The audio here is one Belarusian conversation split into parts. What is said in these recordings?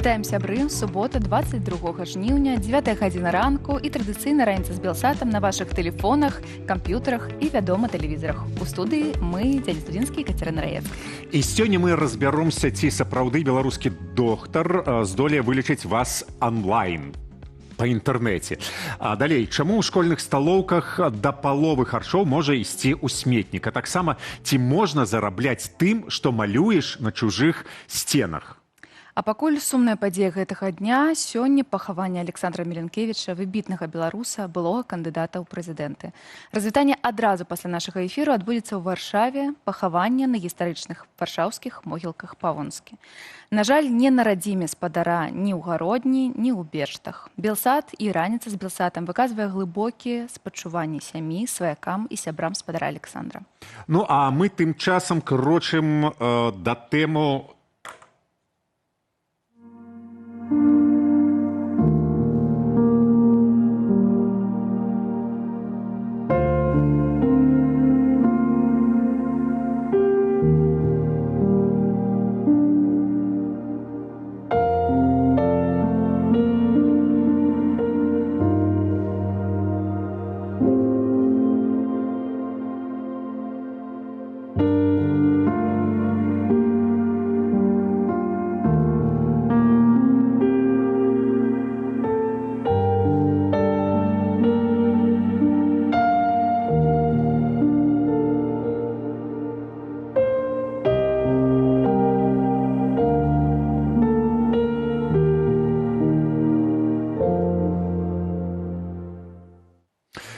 Вітаем сябры, субота, 22 жніўня, 9 гадзіна ранку і традыцыйна раніца з Белсатам на вашых тэлефонах, камп'ютарах і, вядома, тэлевізарах. У студыі мы, Дзядзя Студзінскі і Кацярына Раецкая. І сёння мы разбяромся, ці сапраўды беларускі доктар здолее вылечыць вас онлайн па інтэрнэце. А далей, чаму ў школьных сталоўках да паловы харчоў можа ісці ў сметнік? А таксама, ці можна зарабляць тым, што малюеш на чужых сценах? А пакуль сумная падзея гэтага дня, сёння пахаванне Александра Меленкевіча, выбітнага беларуса, былога кандыдата ў прэзідэнты. Развітанне адразу пасля нашага эфіру адбудзецца ў Варшаве, пахаванне на гістарычных варшаўскіх могілках Павонскі. На жаль, не на радзіме спадара ні ў Гародні, ні ў Бештах. Белсат і раніца з Белсатам выказвае глыбокія спачуванні сям'і, сваякам і сябрам спадара Александра. Ну, а мы тым часам крочым да тэму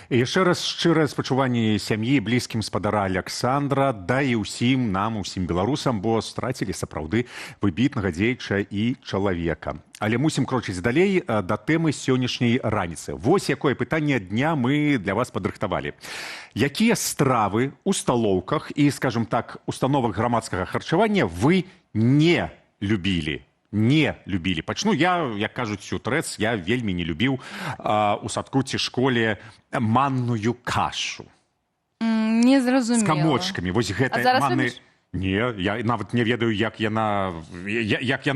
яшчэ раз шчырае спачуванне сям'і і блізкім спадара Александра, да і ўсім нам, усім беларусам, бо страцілі сапраўды выбітнага дзеяча і чалавека. Але мусім крочыць далей да тэмы сённяшняй раніцы. Вось якое пытанне дня мы для вас падрыхтавалі. Якія стравы ў сталоўках і, скажам так, установах грамадскага харчавання вы не любілі? Не любілі. Пачну я, як кажуць сютрэц, я вельмі не любіў у садку ці школе манную кашу. Не зразумела. З камочкамі. Вось гэтая манная... Не, я нават не ведаю, як яна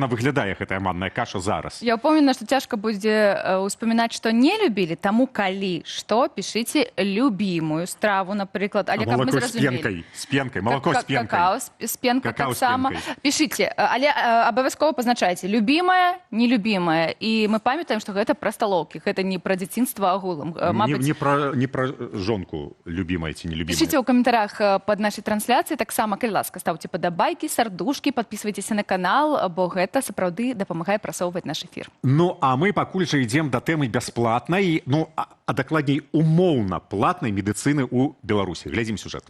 выглядае, гэтая манная каша зараз. Я ўпомніна, што цяжка будзе ўспамінаць, што не любілі, таму калі што, пішыце любімую страву, напрыклад. Але каб мы зразумелі. З пенкай, малако з пенкай. Какао з пенкай таксама. Пішыце, але абавязкова пазначайце любімая, нелюбімая. І мы памятаем, што гэта пра сталоўкі, гэта не пра дзяцінства агулам. Не пра жонку любімая ці нелюбімая. Пішыце ў каментарах пад нашай трансляцыі, таксама, калі ласка, ставьте падабайкі, сардушкі, подписывайтеся на канал, бо гэта сапраўды дапамагае прасоўваць наш эфір. Ну, а мы пакуль жа ідзем да тэмы бясплатнай, ну, а дакладней умоўна платнай медыцыны ў Беларусі. Глядзім сюжэт.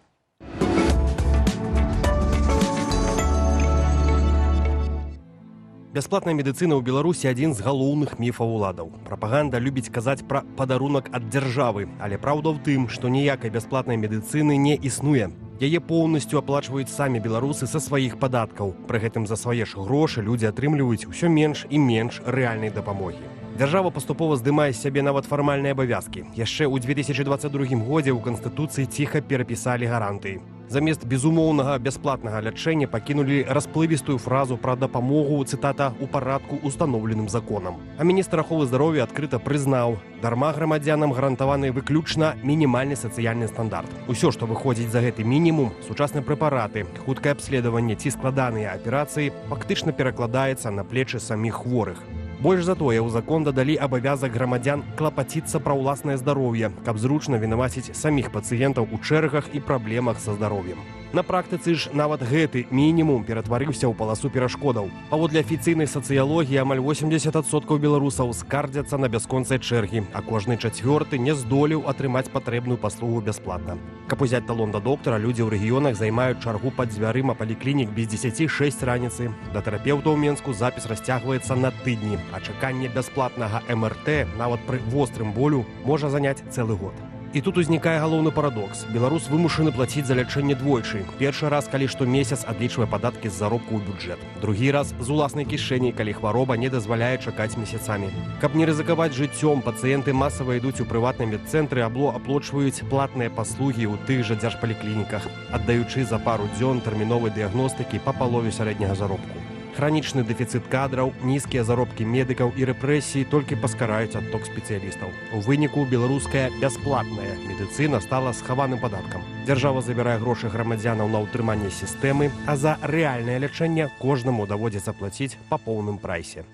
Бясплатная медыцына ў Беларусі адзін з галоўных міфаў уладаў. Прапаганда любіць казаць пра падарунак ад дзяржавы, але праўда ў тым, што ніякай бясплатнай медыцыны не існуе. Яе поўнасцю аплачваюць самі беларусы са сваіх падаткаў. Пры гэтым за свае ж грошы людзі атрымліваюць усё менш і менш рэальнай дапамогі. Дзяржава паступова здымае з сябе нават фармальныя абавязкі. Яшчэ ў 2022 годзе ў Канстытуцыі ціха перапісалі гарантыі. Замест безумоўнага бясплатнага лячэння пакінулі расплывістую фразу пра дапамогу, цытата, у парадку установленым законам. А міністр аховы здароўя адкрыта прызнаў, дарма грамадзянам гарантаваны выключна мінімальны сацыяльны стандарт. Усё, што выходзіць за гэты мінімум, сучасныя прэпараты, хуткае абследаванне ці складаныя аперацыі, фактычна перакладаецца на плечы саміх хворых. Больш за тое, у закон дадалі абавязак грамадзян клапаціцца пра ўласнае здароўе, каб зручна вінаваціць саміх пацыентаў у чэргах і праблемах са здароўем. На практыцы ж нават гэты мінімум ператварыўся ў паласу перашкодаў. Паводле афіцыйнай сацыялогіі амаль 80% беларусаў скардзяцца на бясконцыя чэргі, а кожны чацвёрты не здолеў атрымаць патрэбную паслугу бясплатна. Каб узяць талон да доктара, людзі ў рэгіёнах займаюць чаргу пад дзвярыма паліклінік без 10-6 раніцы. Да тэрапеўта ў Менску запіс расцягваецца на тыдні, а чаканне бясплатнага МРТ нават пры вострым болю можа заняць цэлы год. І тут узнікае галоўны парадокс. Беларус вымушаны плаціць за лячэнне двойчы. Першы раз, калі штомесяц адлічвае падаткі з заробку ў бюджэт. Другі раз з уласнай кішэні, калі хвароба не дазваляе чакаць месяцамі. Каб не рызыкаваць жыццём, пацыенты масава ідуць у прыватныя медцэнтры або аплачваюць платныя паслугі ў тых жа дзяржпаліклініках, аддаючы за пару дзён тэрміновай дыягностыкі па палове сярэдняга заробку. Хранічны дэфіцыт кадраў, нізкія заробкі медыкаў і рэпрэсіі толькі паскараюць адток спецыялістаў. У выніку беларуская бясплатная медыцына стала схаваным падаткам. Дзяржава забірае грошы грамадзянаў на ўтрыманне сістэмы, а за рэальнае лячэнне кожнаму даводзіцца плаціць па поўным прайсе.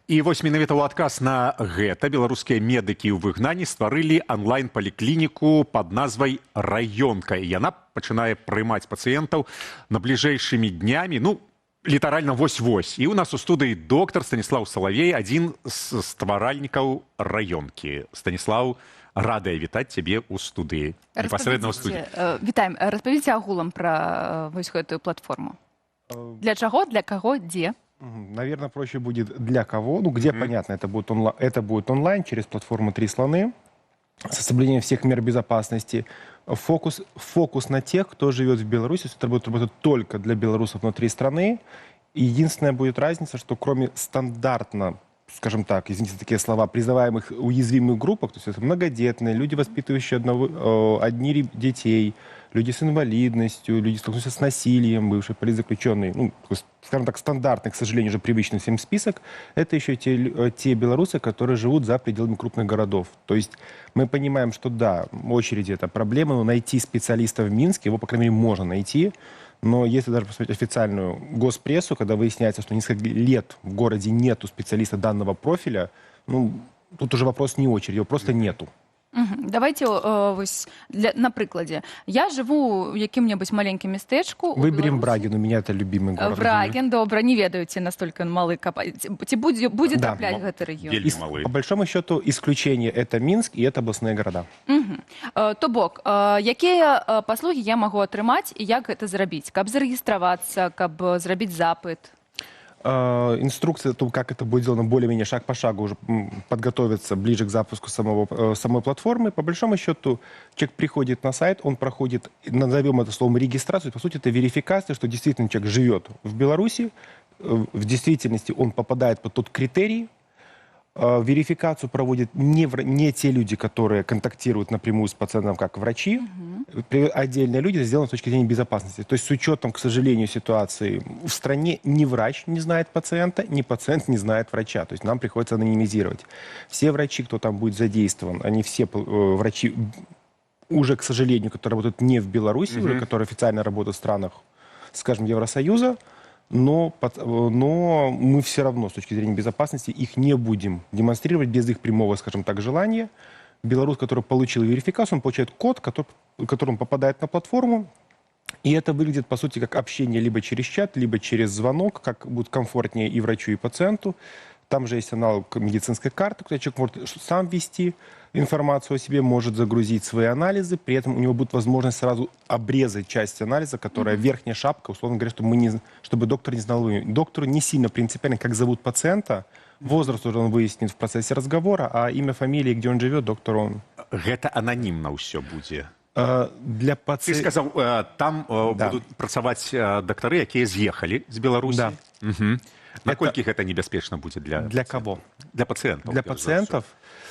І вось менавіта ў адказ на гэта беларускія медыкі ў выгнанні стварылі онлайн-паліклініку пад назвай «Раёнка». І яна пачынае прымаць пацыентаў на бліжэйшымі днямі, літаральна вось-вось. І ў нас у студыі доктар Станіслаў Салавей, адзін з стваральнікаў «Раёнкі». Станіслаў, радая вітаць цябе ў студыі. Непасрэдна ў студыі. Вітаем. Распавядзіце агулам пра вось гэтую платформу. Для чаго, для каго, дзе? Наверное, проще будет для кого. Где, понятно, это будет онлайн через платформу «Три слоны» с соблюдением всех мер безопасности. Фокус на тех, кто живет в Беларуси. Это будет работать только для белорусов внутри страны. И единственная будет разница, что кроме стандартно, скажем так, извините за такие слова, призываемых уязвимых группах, то есть это многодетные, люди, воспитывающие одни детей, люди с инвалидностью, люди, столкнувшиеся с насилием, бывшие политзаключенные, скажем так, стандартный, к сожалению, уже привычный всем список, это еще те белорусы, которые живут за пределами крупных городов. То есть мы понимаем, что да, очереди это проблема, но найти специалиста в Минске, его, по крайней мере, можно найти. Но если даже посмотреть официальную госпрессу, когда выясняется, что несколько лет в городе нету специалиста данного профиля, тут уже вопрос не очереди, его просто нету. Давайте вось на прыкладзе. Я жыву ў якім-небудзь маленькім мястэчку. Выберем Брагин, у меня это любимый город. Брагин, добра, не ведаю, ці настолько он малы капать. Ці будзе трапляць гэты рэгіён? По большому счету, исключение это Минск и это областные города. То бок, якія паслугі я магу атрымаць і як гэта зрабіць? Каб зарэгістравацца, каб зрабіць запыт? Инструкция, то, как это будет сделано более-менее шаг по шагу, уже подготовиться ближе к запуску самой платформы. По большому счету, человек приходит на сайт, он проходит, назовем это словом, регистрацию. По сути, это верификация, что действительно человек живет в Беларуси, в действительности он попадает под тот критерий. Верификацию проводят не те люди, которые контактируют напрямую с пациентом, как врачи. Отдельные люди, это сделано с точки зрения безопасности. То есть с учетом, к сожалению, ситуации в стране ни врач не знает пациента, ни пациент не знает врача. То есть нам приходится анонимизировать. Все врачи, кто там будет задействован, они все врачи уже, к сожалению, которые работают не в Беларуси, уже, которые официально работают в странах, скажем, Евросоюза. Но мы все равно с точки зрения безопасности их не будем демонстрировать без их прямого, скажем так, желания. Белорус, который получил верификацию, он получает код, который он попадает на платформу. И это выглядит, по сути, как общение либо через чат, либо через звонок, как будет комфортнее и врачу, и пациенту. Там же есть аналог медицинской карты, куда человек может сам ввести информацию о себе, может загрузить свои анализы, при этом у него будет возможность сразу обрезать часть анализа, которая верхняя шапка, условно говоря, чтобы доктор не знал. Доктору не сильно принципиально, как зовут пациента, возраст уже он выяснит в процессе разговора, а имя, фамилия, где он живет, доктор он. Гэта ананімна ўсё будзе. Для Ты сказаў, там будуць працаваць дактары, якія з'ехалі з Беларусі. Наколькі гэта небяспечна будзе для кого? Для пациентов. Для пациентов?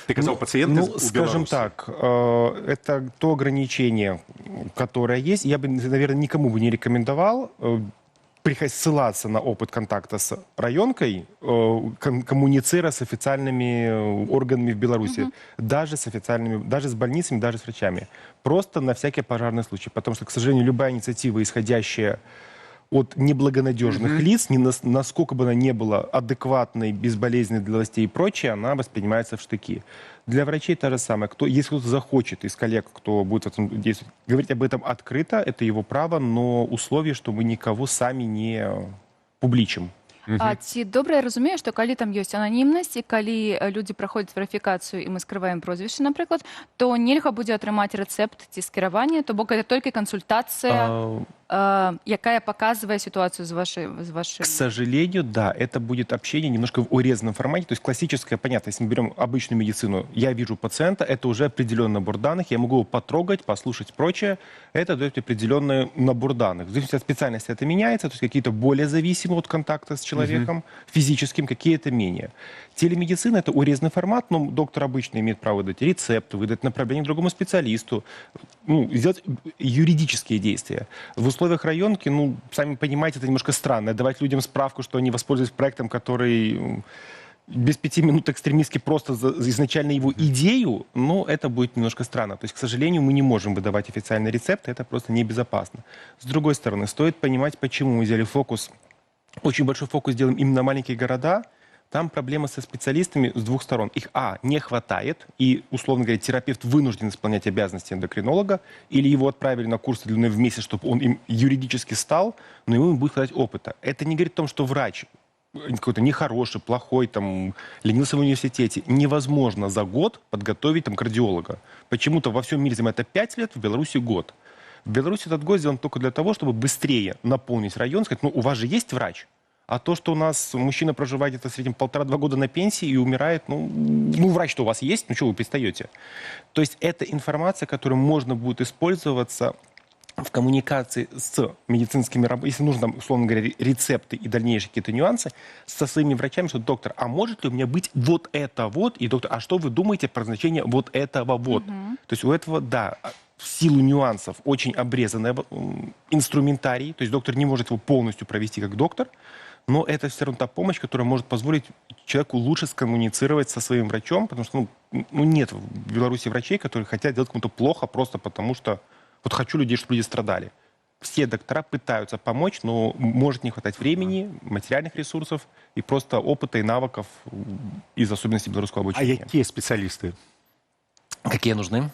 Ты сказал, пациенты скажем так, это то ограничение, которое есть. Я бы, наверное, никому бы не рекомендовал ссылаться на опыт контакта с районкой, коммуницируя с официальными органами в Беларуси, даже с больницами, даже с врачами. Просто на всякий пожарный случай. Потому что, к сожалению, любая инициатива, исходящая от неблагонадежных лиц, насколько бы она не была адекватной, безболезненной для властей и прочее, она воспринимается в штыки. Для врачей то же самое. Если кто-то захочет из коллег, кто будет в этом действовать, говорить об этом открыто, это его право, но условие, что мы никого сами не публичим. А ці добра я разумею, што калі там ёсць ананімнасць і калі людзі праходзяць верыфікацыю і мы скрываем прозвішча, напрыклад, то нельга будзе атрымаць рэцэпт ці скіраванне, то бок гэта толькі кансультацыя? якая показывает ситуацию с вашей... К сожалению, да, это будет общение немножко в урезанном формате. То есть классическое, понятно, если мы берем обычную медицину, я вижу пациента, это уже определенный набор данных, я могу его потрогать, послушать прочее. Это дает определенный набор данных. В зависимости от специальности это меняется, то есть какие-то более зависимы от контакта с человеком, физическим, какие-то менее. Телемедицина — это урезанный формат, но доктор обычно имеет право выдать рецепт, выдать направление другому специалисту, сделать юридические действия. В условиях районки, сами понимаете, это немножко странно. Давать людям справку, что они воспользуются проектом, который без 5 минут экстремистски просто изначально его идею, это будет немножко странно. То есть, к сожалению, мы не можем выдавать официальный рецепт, это просто небезопасно. С другой стороны, стоит понимать, почему мы взяли фокус, очень большой фокус делаем именно на маленькие города. Там проблема со специалистами с двух сторон. Их, не хватает, и, условно говоря, терапевт вынужден исполнять обязанности эндокринолога, или его отправили на курсы длиной в месяц, чтобы он им юридически стал, но ему будет хватать опыта. Это не говорит о том, что врач какой-то нехороший, плохой, ленился в университете. Невозможно за год подготовить кардиолога. Почему-то во всем мире занимает это 5 лет, в Беларуси год. В Беларуси этот год сделан только для того, чтобы быстрее наполнить район, сказать, у вас же есть врач? А то, что у нас мужчина проживает где-то в среднем 1,5-2 года на пенсии и умирает, врач-то у вас есть, что вы пристаете? То есть это информация, которую можно будет использоваться в коммуникации с медицинскими работниками, если нужно, условно говоря, рецепты и дальнейшие какие-то нюансы, со своими врачами, что доктор, а может ли у меня быть вот это вот? И доктор, а что вы думаете про значение вот этого вот? То есть у этого, да, в силу нюансов очень обрезанный инструментарий, то есть доктор не может его полностью провести как доктор, но это все равно та помощь, которая может позволить человеку лучше скоммуницировать со своим врачом, потому что нет в Беларуси врачей, которые хотят делать кому-то плохо просто потому, что хочу людей, чтобы люди страдали. Все доктора пытаются помочь, но может не хватать времени, материальных ресурсов и просто опыта и навыков из особенностей белорусского обучения. А какие специалисты? Какие нужны?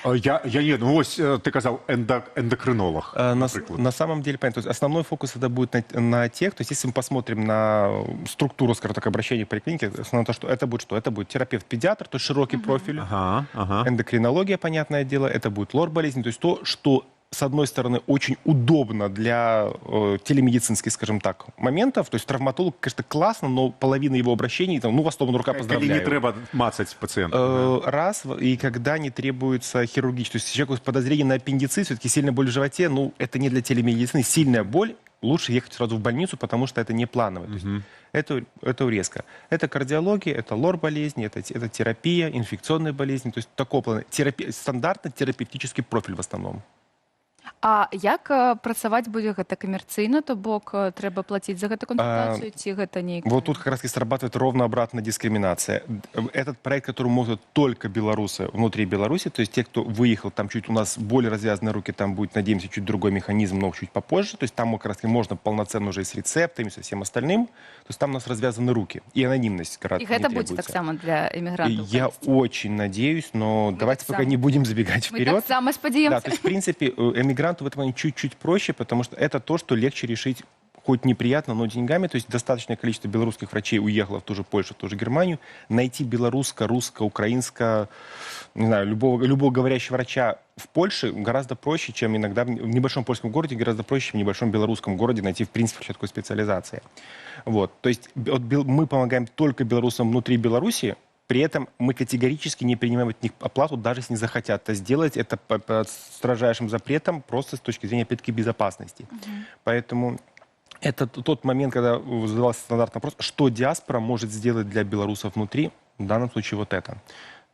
Я не, ты сказал эндокринолог, например. На самом деле, понятно, то есть основной фокус это будет на тех, то есть если мы посмотрим на структуру, скажем так, обращения в поликлинике, основное то, что? Это будет терапевт-педиатр, то есть широкий профиль, эндокринология, понятное дело, это будет лор-болезнь, то есть то, что с одной стороны, очень удобно для телемедицинских, скажем так, моментов. То есть травматолог, конечно, классно, но половина его обращений, вас сломана рука, поздравляю. Или не треба мацать пациента. Раз, и когда не требуется хирургически. То есть человеку с подозрением на аппендицит, все-таки сильная боль в животе, это не для телемедицины. Сильная боль, лучше ехать сразу в больницу, потому что это не планово. То есть это урезка. Это кардиология, это лор-болезни, это терапия, инфекционные болезни. То есть такого плана. Стандартный терапевтический профиль в основном. А як працаваць будзе гэта камерцыйна, то бок трэба платіць за гэту кансультацию, ці гэта нейкая... Вот тут как раз и срабатывает ровно обратная дискриминация. Этот проект, который могут только белорусы внутри Беларуси, то есть те, кто выехал, там чуть у нас более развязанные руки, там будет, надеемся, чуть другой механизм, но чуть попозже. То есть там как раз можно полноценно уже и с рецептами, со всем остальным. То есть там у нас развязаны руки. И анонимность гораздо не требуется. И это будет так само для иммигрантов? Я очень надеюсь, но давайте пока не будем забегать вперед. Мы так само сподеемся. Да, то есть, в принципе, эмигранту в этом плане чуть-чуть проще, потому что это то, что легче решить, хоть неприятно, но деньгами. То есть достаточное количество белорусских врачей уехало в ту же Польшу, в ту же Германию. Найти белорусско, русско, украинско, не знаю, любого говорящего врача в Польше гораздо проще, чем иногда в небольшом польском городе, гораздо проще, чем в небольшом белорусском городе найти, в принципе, такой специализации. Вот. То есть мы помогаем только белорусам внутри Беларуси. При этом мы категорически не принимаем от них оплату, даже если не захотят это сделать. Это под строжайшим запретом, просто с точки зрения, опять-таки, безопасности. Поэтому это тот момент, когда задавался стандартный вопрос, что диаспора может сделать для белорусов внутри, в данном случае вот это.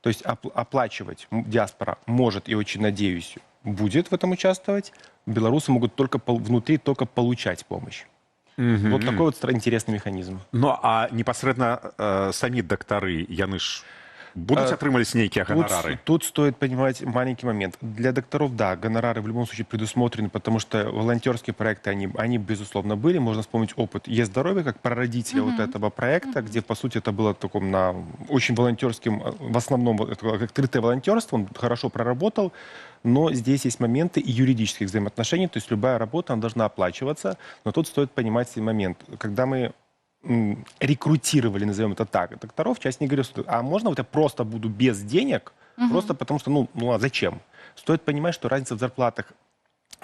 То есть оплачивать диаспора может, и очень надеюсь, будет в этом участвовать. Белорусы могут только внутри только получать помощь. Вот такой вот интересный механизм. Ну, а непосредственно сами докторы, яны ж будут атрымліваць нейкія гонорары? Тут стоит понимать маленький момент. Для докторов, да, гонорары в любом случае предусмотрены, потому что волонтерские проекты, они безусловно были. Можно вспомнить опыт Е-здоровье как прародителя вот этого проекта, где, по сути, это было таком на очень волонтерским, в основном открытое волонтерство, он хорошо проработал. Но здесь есть моменты юридических взаимоотношений, то есть любая работа, она должна оплачиваться. Но тут стоит понимать момент. Когда мы рекрутировали, назовем это так, докторов, часть не говорит, что а можно вот я просто буду без денег, просто потому что, а зачем? Стоит понимать, что разница в зарплатах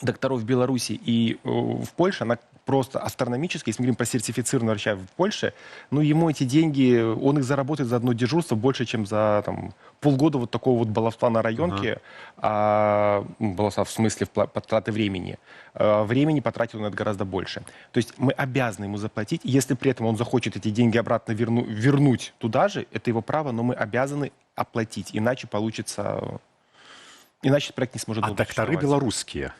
докторов в Беларуси и в Польше, она просто астрономическая. Если мы говорим про сертифицированного врача в Польше, ну, ему эти деньги, он их заработает за одно дежурство больше, чем за там, полгода вот такого вот баловства на районке. Баловства в смысле потраты времени. Времени потратил он это гораздо больше. То есть мы обязаны ему заплатить. Если при этом он захочет эти деньги обратно вернуть туда же, это его право, но мы обязаны оплатить. Иначе получится... Иначе проект не сможет А долго дактары существовать. беларускія?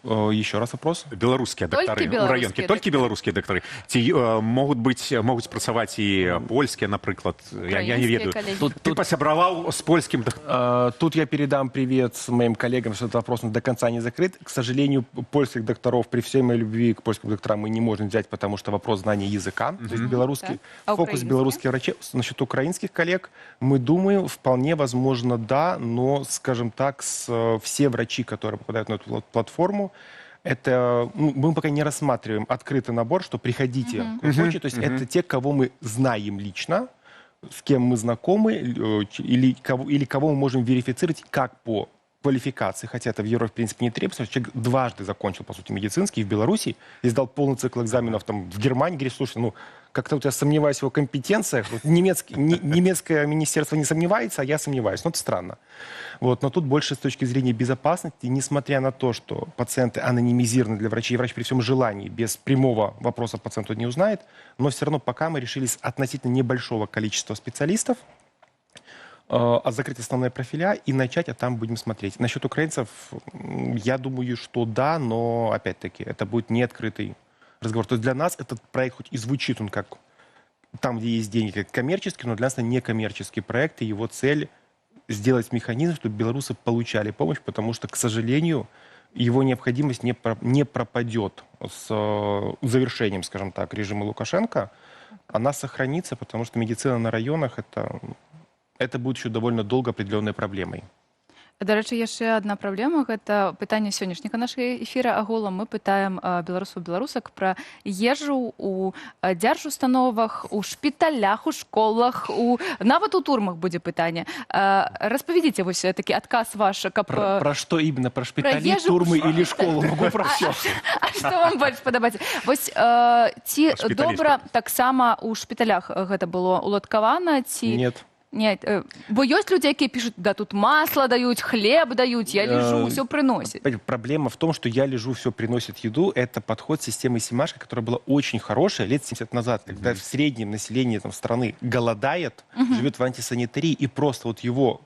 Еще раз вопрос. Беларускія Толькі дактары беларускія у раёнкі, толькі дактары. беларускія дактары. Ці могуць працаваць і польскія, напрыклад, я не Украинские ведаю. коллеги. Ты пасябраваў з польскім Тут я передам привет моим коллегам, что этот вопрос до конца не закрыт. К сожалению, польских докторов, при всей моей любви к польским докторам, мы не можем взять, потому что вопрос знания языка. То есть белорусский, Так. А фокус украинские? белорусских врачей. Насчет украинских коллег, мы думаем, вполне возможно, да, но, скажем так, все врачи, которые попадают на эту платформу, это мы пока не рассматриваем открытый набор, что приходите, кто хочет. То есть это те, кого мы знаем лично, с кем мы знакомы, или кого мы можем верифицировать как по квалификации, хотя это в Европе, в принципе, не требуется. Человек дважды закончил, по сути, медицинский в Беларуси и сдал полный цикл экзаменов там, в Германии. Говорит, слушай, ну, как-то вот я сомневаюсь в его компетенциях. Вот немецкое министерство не сомневается, а я сомневаюсь. Ну, это странно. Вот. Но тут больше с точки зрения безопасности, несмотря на то, что пациенты анонимизированы для врачей, и врач при всем желании, без прямого вопроса пациенту не узнает, но все равно пока мы решили с относительно небольшого количества специалистов закрыть основные профиля и начать, а там будем смотреть. Насчет украинцев, я думаю, что да, но, опять-таки, это будет не открытый разговор. То есть для нас этот проект, хоть и звучит он как там, где есть деньги, как коммерческий, но для нас это не коммерческий проект, и его цель сделать механизм, чтобы белорусы получали помощь, потому что, к сожалению, его необходимость не пропадет с завершением, скажем так, режима Лукашенко. Она сохранится, потому что медицина на районах это будет еще довольно долго определенной проблемой. До рэчы, яшчэ одна праблема, гэта пытанне сённяшняга нашага эфіра. Агулам мы пытаем беларусаў беларусак пра ежу у дзяржустановах, у шпіталях, у школах, нават у турмах будзе пытанне. Распавядзіце вось такі адказ ваш, каб... Про что именно? Про шпитали, ежу? турмы или школу? Могу про все. А што вам больш падабаецца? Вось ці добра таксама у шпіталях гэта было уладкавана, ці... Нет. Нет, бо ёсць людзі, якія пишут, да тут масло дают, хлеб дают, я лежу, все приносит. Проблема в том, что я лежу, все приносит еду. Это подход системы Симашко, которая была очень хорошая лет 70 назад, когда в среднем население страны голодает, живет в антисанитарии, и просто вот его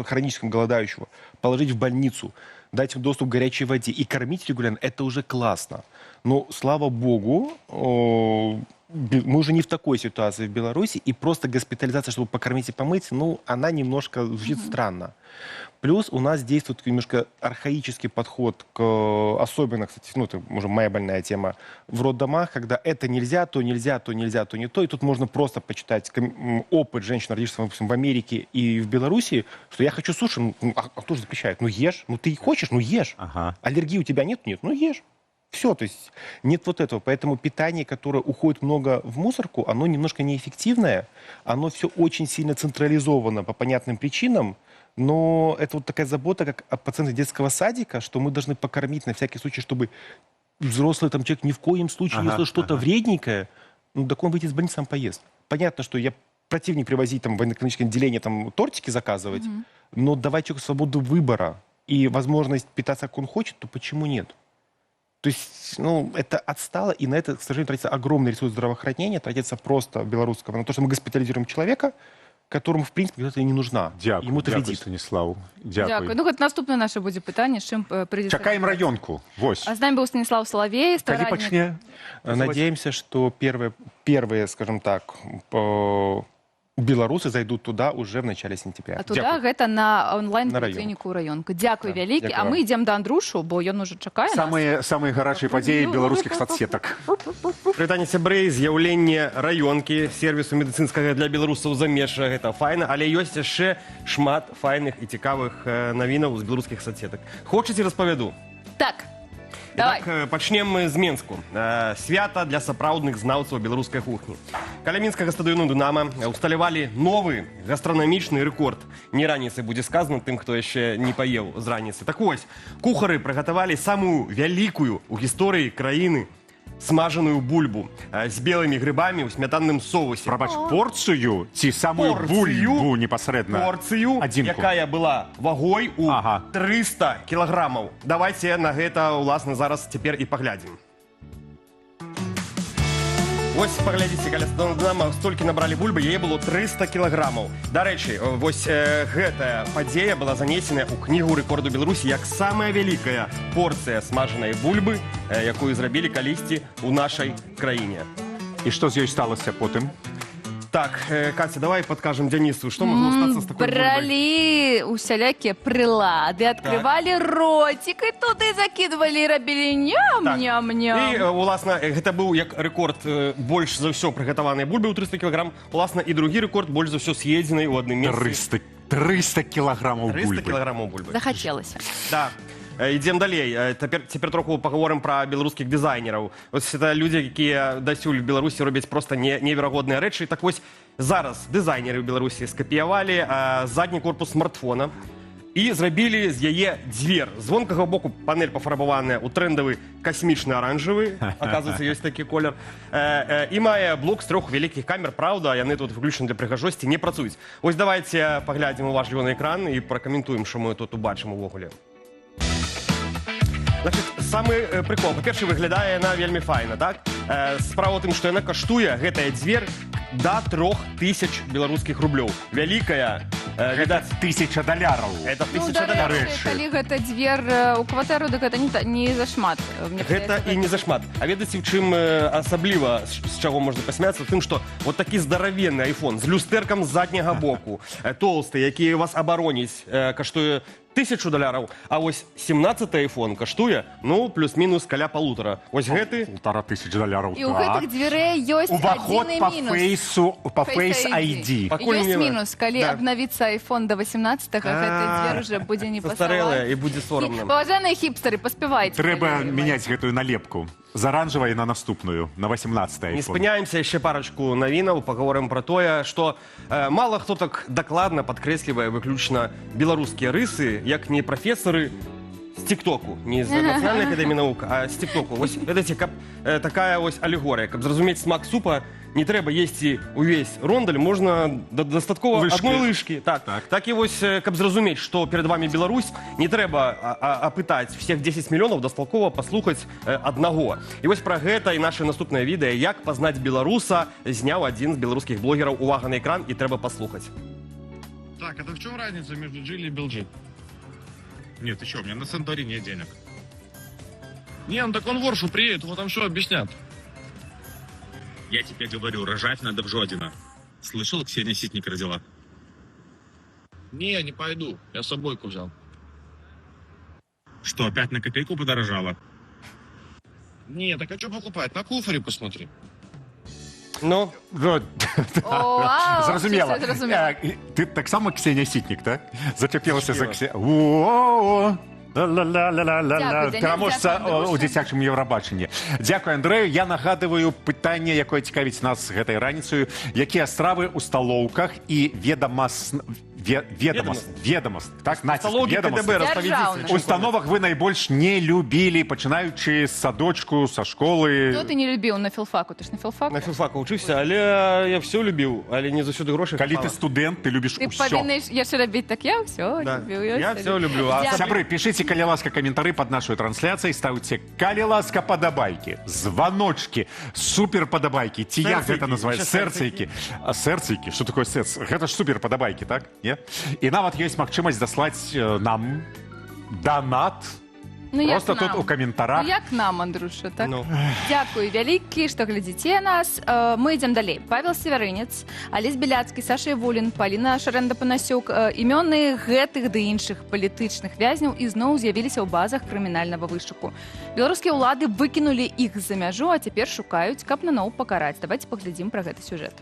хроническому голодающего положить в больницу, дать ему доступ к горячей воде и кормить регулярно, это уже классно. Но, слава богу, мы уже не в такой ситуации в Беларуси, и просто госпитализация, чтобы покормить и помыть, ну, она немножко звучит странно. Плюс у нас действует немножко архаический подход к, особенно, кстати, ну, это уже моя больная тема, в роддомах, когда это нельзя, то нельзя, то нельзя, то не то. И тут можно просто почитать опыт женщин, родившихся, допустим, в Америке и в Беларуси, что я хочу суши, ну, а кто же запрещает? Ну, ешь, ну, ты хочешь, ну, ешь. Ага. Аллергии у тебя нет? Нет, ну, ешь. Все, то есть нет вот этого. Поэтому питание, которое уходит много в мусорку, оно немножко неэффективное, оно все очень сильно централизовано по понятным причинам, но это вот такая забота, как о пациентах детского садика, что мы должны покормить на всякий случай, чтобы взрослый там человек ни в коем случае, если что-то вредненькое, ну так он выйдет из больницы, сам поест. Понятно, что я противник привозить там в военно-экономическое отделение там тортики заказывать, но давать человеку свободу выбора и возможность питаться, как он хочет, то почему нет? То есть, ну, это отстало, и на это, к сожалению, тратится огромный ресурс здравоохранения, тратится просто белорусского, на то, что мы госпитализируем человека, которому, в принципе, это и не нужна. Дякую, ему это дякую, вредит. Станіслав. Дякую. Ну, гэта наступнае наше будзе пытанне, з чым прыйдзецца. Чакаем раёнку. Вось. А з намі быў Станіслав Салавей, Калі пачне? Надеемся, что первые, скажем так, белорусы зайдут туда уже в начале сентября. А туда гэта на онлайн-клініку раёнка. Дзякуй Да, вялікі. А дзякую. мы ідзем да Андрушу, бо ён уже чакае нас. Самыя гарачыя падзеі беларускіх соцсетак. Прывітанне сябры, з'яўленне раёнкі сервісу медыцынскага для беларусаў замежжа, гэта файна, але ёсць яшчэ шмат файных і цікавых навінаў з беларускіх соцсетак. Хочаце распавяду? Так. Давай. Так, пачнем мы з Менску. Свята для сапраўдных знаўцаў беларускай кухні. Каля мінскага стадыёну «Дынама» усталявалі новы гастранамічны рэкорд. Не раніцай будзе сказано тым, хто яшчэ не паеў з раніцы. Так вось, кухары прыгатавалі самую вялікую ў гісторыі краіны смажаную бульбу з белымі грыбамі ў смятанным соусе. Прабач, порцыю ці самую бульбу непасрэдна? Порцыю, Адзінку. якая была вагой у Ага. 300 кілаграмаў. Давайте на гэта, уласна, зараз цяпер і паглядзім. Вось, паглядзіце, каля стадыёна «Дынама» столькі набралі бульбы, яе было 300 кілаграмаў. Дарэчы, вось гэтая падзея была занесеная ў кнігу рэкорду Беларусі як самая вялікая порцыя смажанай бульбы, якую зрабілі калісьці ў нашай краіне. І што з ёй сталася потым? Так, Катя, давай подкажем Денису, что могло статься с такой бульбой? Брали усялякія прылады, открывали ротик і туды закидывали і рабілі ням-ням-ням. І, уласна, гэта быў як рэкорд больш за ўсё прыгатаванай бульбы ў 300 кг. Уласна, і другі рэкорд больш за ўсё съедзенай у адным месцы. 300 кілаграмаў 300 бульбы. кілаграмаў бульбы. Захацелася. Да. Ідзем далей. Цяпер троху паговорым пра беларускіх дызайнераў. Ось это людзі, якія дасюль в Беларусі робяць проста неверагодныя рэчы. Так вось, зараз дызайнеры ў Беларусі скапіявалі задні корпус смартфона і зрабілі з яе дзвер. З вонкага боку панель пафарбаваная ў трэндавы касмічны аранжавы, аказваецца, ёсць такі колер, і мае блок з 3 вялікіх камер. Праўда, яны тут выключаны для прыгажосці, не працуюць. Ось давайте паглядзім уважліва на экран і пракаментуем, што мы тут убачым увогуле. Значит, самы прикол. Па-перше, выглядае яна вельмі файна, так? Справа ў тым, што яна каштуе, гэтая дзвер, да 3000 беларускіх рублёў. Вялікая, Гэта $1000. Это Ну, 1000 доляраў. дарэчы, калі гэта дзвер у кватэру, дык гэта не зашмат. Гэта і не зашмат. А ведаеце, в чым асабліва, з чаго можна пасмяцца? Тым, што вот такі здаравенны айфон з люстэркам з задняга боку, толсты, які вас абароніць, каштуе $1000, а вось 17-й айфон каштуе, ну, плюс-мінус каля 1,5. Вось гэты... $1500. І ў гэтых дзвярэй ёсць Уваход адзіны по мінус. фейсу, по Face ID. Пакуль Ёсць не- мінус, калі Да. абнавіцца iPhone до 18-го, гэты дзвер уже будзе не Састарэлая пасаваць. і будзе сорамна. Паважаныя хіпстары, паспявайце. Трэба калі мяняць гэтую налепку. З аранжавай на наступную, на 18-й Не iPhone. спыняемся, яшчэ парачку навінаў, паговорым пра тое, што мала хто так дакладна падкрэслівае выключна беларускія рысы, як не прафесары з тиктоку, не з Нацыянальнай акадэміі навук, а з тиктоку. Вось, ведаеце, каб такая вось алегорыя, каб зразумець смак супа, не трэба есці увесь рондаль, можна дастаткова Лыжкі. адной лыжкі. Так і вось, каб зразумець, што перад вами Беларусь, не трэба апытаць всех 10 мільёнаў, дастаткова паслухаць аднаго. І вось пра гэта і наше наступнае відэа, як пазнаць беларуса, зняў адзін з беларускіх блогераў. Увага на экран, і трэба паслухаць. Так, это в чем разница между Джили и Белджи? Нет, ты что, у меня на Санторини нет денег. Не, ну так он в Оршу приедет, вот там что объяснят. Я тебе говорю, рожать надо в Жодино. Слышал, Ксения Ситник родила? Не, не пойду, я с собойку взял. Что, опять на копейку подорожало? Не, так а что покупать? На куфоре посмотри. Ну, Зразумела. Все зразумела. Ты таксама Ксенія Сітнік, так? Зачапілася за Зачапіла. О-о-о! Дякую, Денис, Пераможца дякую, Андрюша. у дзіцячым Еўрабачанні. Дзякую, Андрэю. Я нагадываю пытанне, якое цікавіць нас гэтай раніцаю. Якія стравы ў сталоўках і ведомасць, так? сталоўкі КДБ распавядзіце. У установах вы найбольш не любілі, пачынаючы з садочку, са школы. Што ты не любіў на філфаку? Ты ж на філфаку? На філфаку вучыўся, але я все любіў, але не заўсёды грошай Калі ты хапала. студэнт, ты любіш Ты усё. павінны яшчэ рабіць так, я ўсё Да. любіў. Я всё люблю, а Дзякуй. Сябры, пішыце, калі ласка, каментары пад нашай трансляцыяй, ставце, калі ласка, падабайкі, званочкі, супер падабайкі, ці як Сэрцыкі. гэта называецца? Ще Сэрцыкі. Сэрцыкі, што такое сэрц? Гэта ж супер падабайкі, так? Не? І нават ёсць магчымасць даслаць нам донат Ну, як просто тут нам? у каментарах. Ну, як нам, Андрюша, так? Ну. Дзякуй вялікі, што глядзіце нас. Мы ідзем далей. Павел Севярынец, Алесь Беляцкі, Саша Івулін, Паліна Шарэнда-Панасюк. Імёны гэтых ды іншых палітычных вязняў ізноў з'явіліся ў базах крымінальнага вышуку. Беларускія ўлады выкінулі іх за мяжу, а цяпер шукаюць, каб наноў пакараць. Давайте паглядзім пра гэты сюжэт.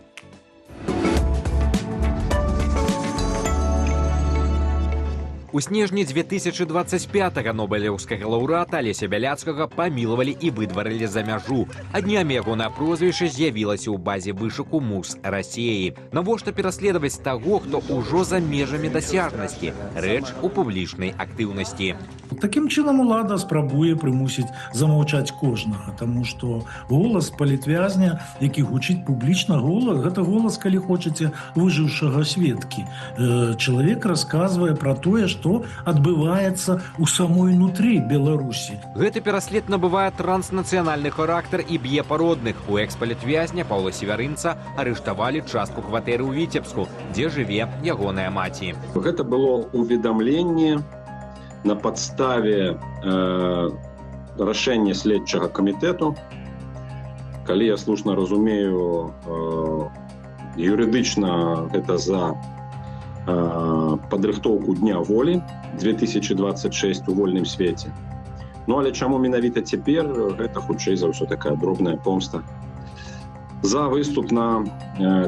У снежні 2025-го нобелеўскага лаўрэата Алеся Бяляцкага памілавалі і выдварылі за мяжу. А днямі ягонае прозвішча з'явілася ў базе вышуку МУЗ Расіі. Навошта пераследаваць таго, хто ўжо за межамі дасяжнасці? Рэч у публічнай актыўнасці. Таким чынам улада спрабуе прымусіць замаўчаць кожнага, таму што голас палітвязня, які гучыць публічна, гэта голас, калі хочаце, выжыўшага сведкі. Чалавек расказвае пра тое, што адбываецца ў самой нутры Беларусі. Гэты пераслед набывае транснацыянальны характар і б'е па родных. У экс-палітвязня Паўла Севярынца арыштавалі частку кватэры ў Віцебску, дзе жыве ягоная маці. Гэта было уведамленне на падставе рашэння следчага камітэту. Калі я слушна разумею, юрыдычна гэта за падрыхтоўку Дня волі 2026 у вольным свеце. Ну, але чаму менавіта цяпер? Гэта хутчэй за ўсё такая дробная помста за выступ на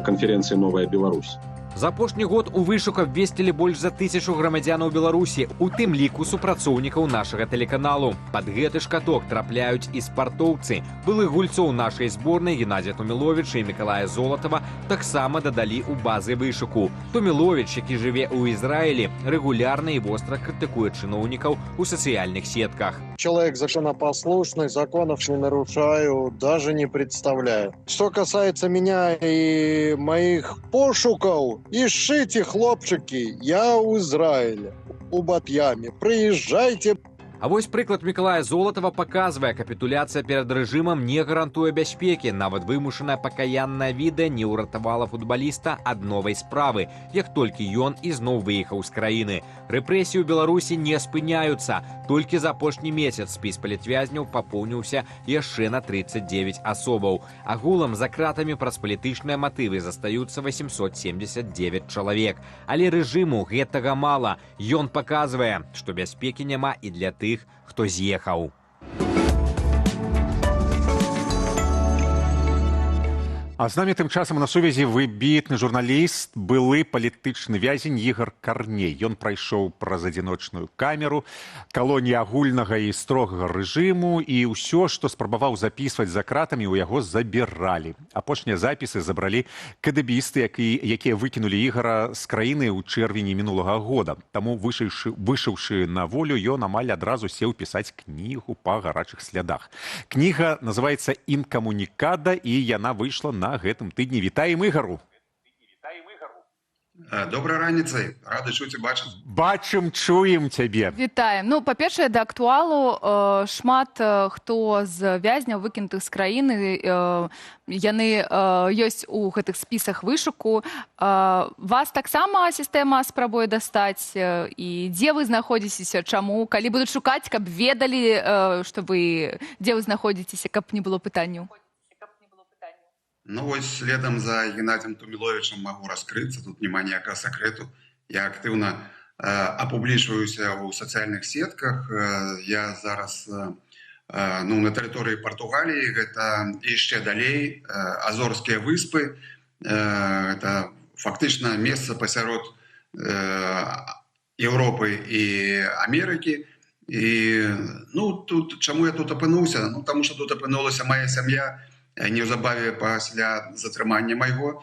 канферэнцыі «Новая Беларусь». За апошні год у вышука абвесцілі больш за 1000 грамадзянаў Беларусі, у тым ліку супрацоўнікаў нашага тэлеканалу. Пад гэты ж каток трапляюць і спартоўцы. Былых гульцоў нашай зборнай Геннадзя Томіловіча і Мікалая Золатава таксама дадалі ў базы вышуку. Томіловіч, які жыве ў Ізраілі, рэгулярна і востра крытыкуе чыноўнікаў у сацыяльных сетках. Человек законопослушный, законов не нарушаю, даже не представляю. Что касается меня и моих пошуков, ищите, хлопчики, я у Израиля, у Батьяме, приезжайте. А вось прыклад Мікалая Золатава паказвае, капітуляцыя перад рэжымам не гарантуе бяспекі. Нават вымушанае пакаяннае відэа не ўратавала футбаліста ад новай справы, як толькі ён ізноў выехаў з краіны. Рэпрэсіі ў Беларусі не спыняюцца. Толькі за апошні месяц спіс палітвязняў папоўніўся яшчэ на 39 асобаў. Агулам за кратамі праз палітычныя матывы застаюцца 879 чалавек. Але рэжыму гэтага мала. Ён паказвае, што бяспекі няма і для тых, хто з'ехаў. А з намі тым часам на сувязі выбітны журналіст, былы палітычны вязень Ігар Карней. Ён прайшоў праз адзіночную камеру, калоніі агульнага і строгага рэжыму, і ўсё, што спрабаваў запісваць за кратамі, у яго забіралі. Апошнія запісы забралі кэдэбісты, якія выкінулі Ігара з краіны ў чэрвені мінулага года. Таму, вышыўшы на волю, ён амаль адразу сеў пісаць кнігу па гарачых слядах. Кніга называецца «Інкамунікада», і яна выйшла на гэтым тыдні. Вітаем Ігару. Добрай раніцай, рады чуць і бачыць. Бачым, чуем цябе. Вітаем. Ну, па-першае, да актуалу шмат хто з вязняў выкінутых з краіны, яны ёсць у гэтых спісах вышуку. Вас таксама сістэма спрабуе дастаць, і дзе вы знаходзіцеся, чаму, калі будуць шукаць, каб ведалі, што вы, дзе вы знаходзіцеся, каб не было пытанняў? Ну вось следам за Геннадзем Томіловічам магу раскрыцца, тут няма ніякага сакрэту. Я актыўна апублічваюся ў сацыяльных сетках. Я зараз на тэрыторыі Партугаліі, гэта яшчэ далей, Азорскія выспы. Это фактычна месца пасярод Еўропы і Амерыкі. І тут чаму я тут апынуўся? Ну таму што тут апынулася мая сям'я. Неўзабаве пасля затрымання майго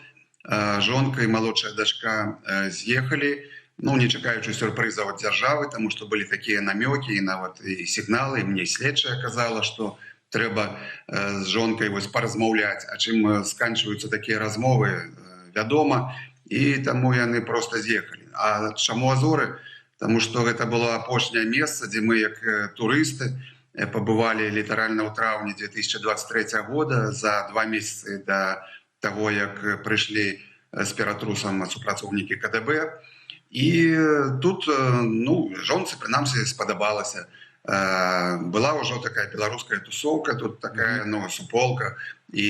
жонка і малодшая дачка з'ехалі, не чакаючы сюрпрызаў ад дзяржавы, таму што былі такія намёкі і нават і сігналы, і мне следчая казала, што трэба з жонкай паразмаўляць, а чым сканчваюцца такія размовы, вядома, і таму яны проста з'ехалі. А чаму Азоры? Таму што гэта было апошняе месца, дзе мы як турысты побывали літаральна ў траўні 2023 года, за 2 месяцы да таго, як прыйшлі з ператрусам супрацоўнікі КДБ. І тут, жонцы, прынамсі, спадабалася. Была ўжо такая беларуская тусоўка, тут такая суполка, і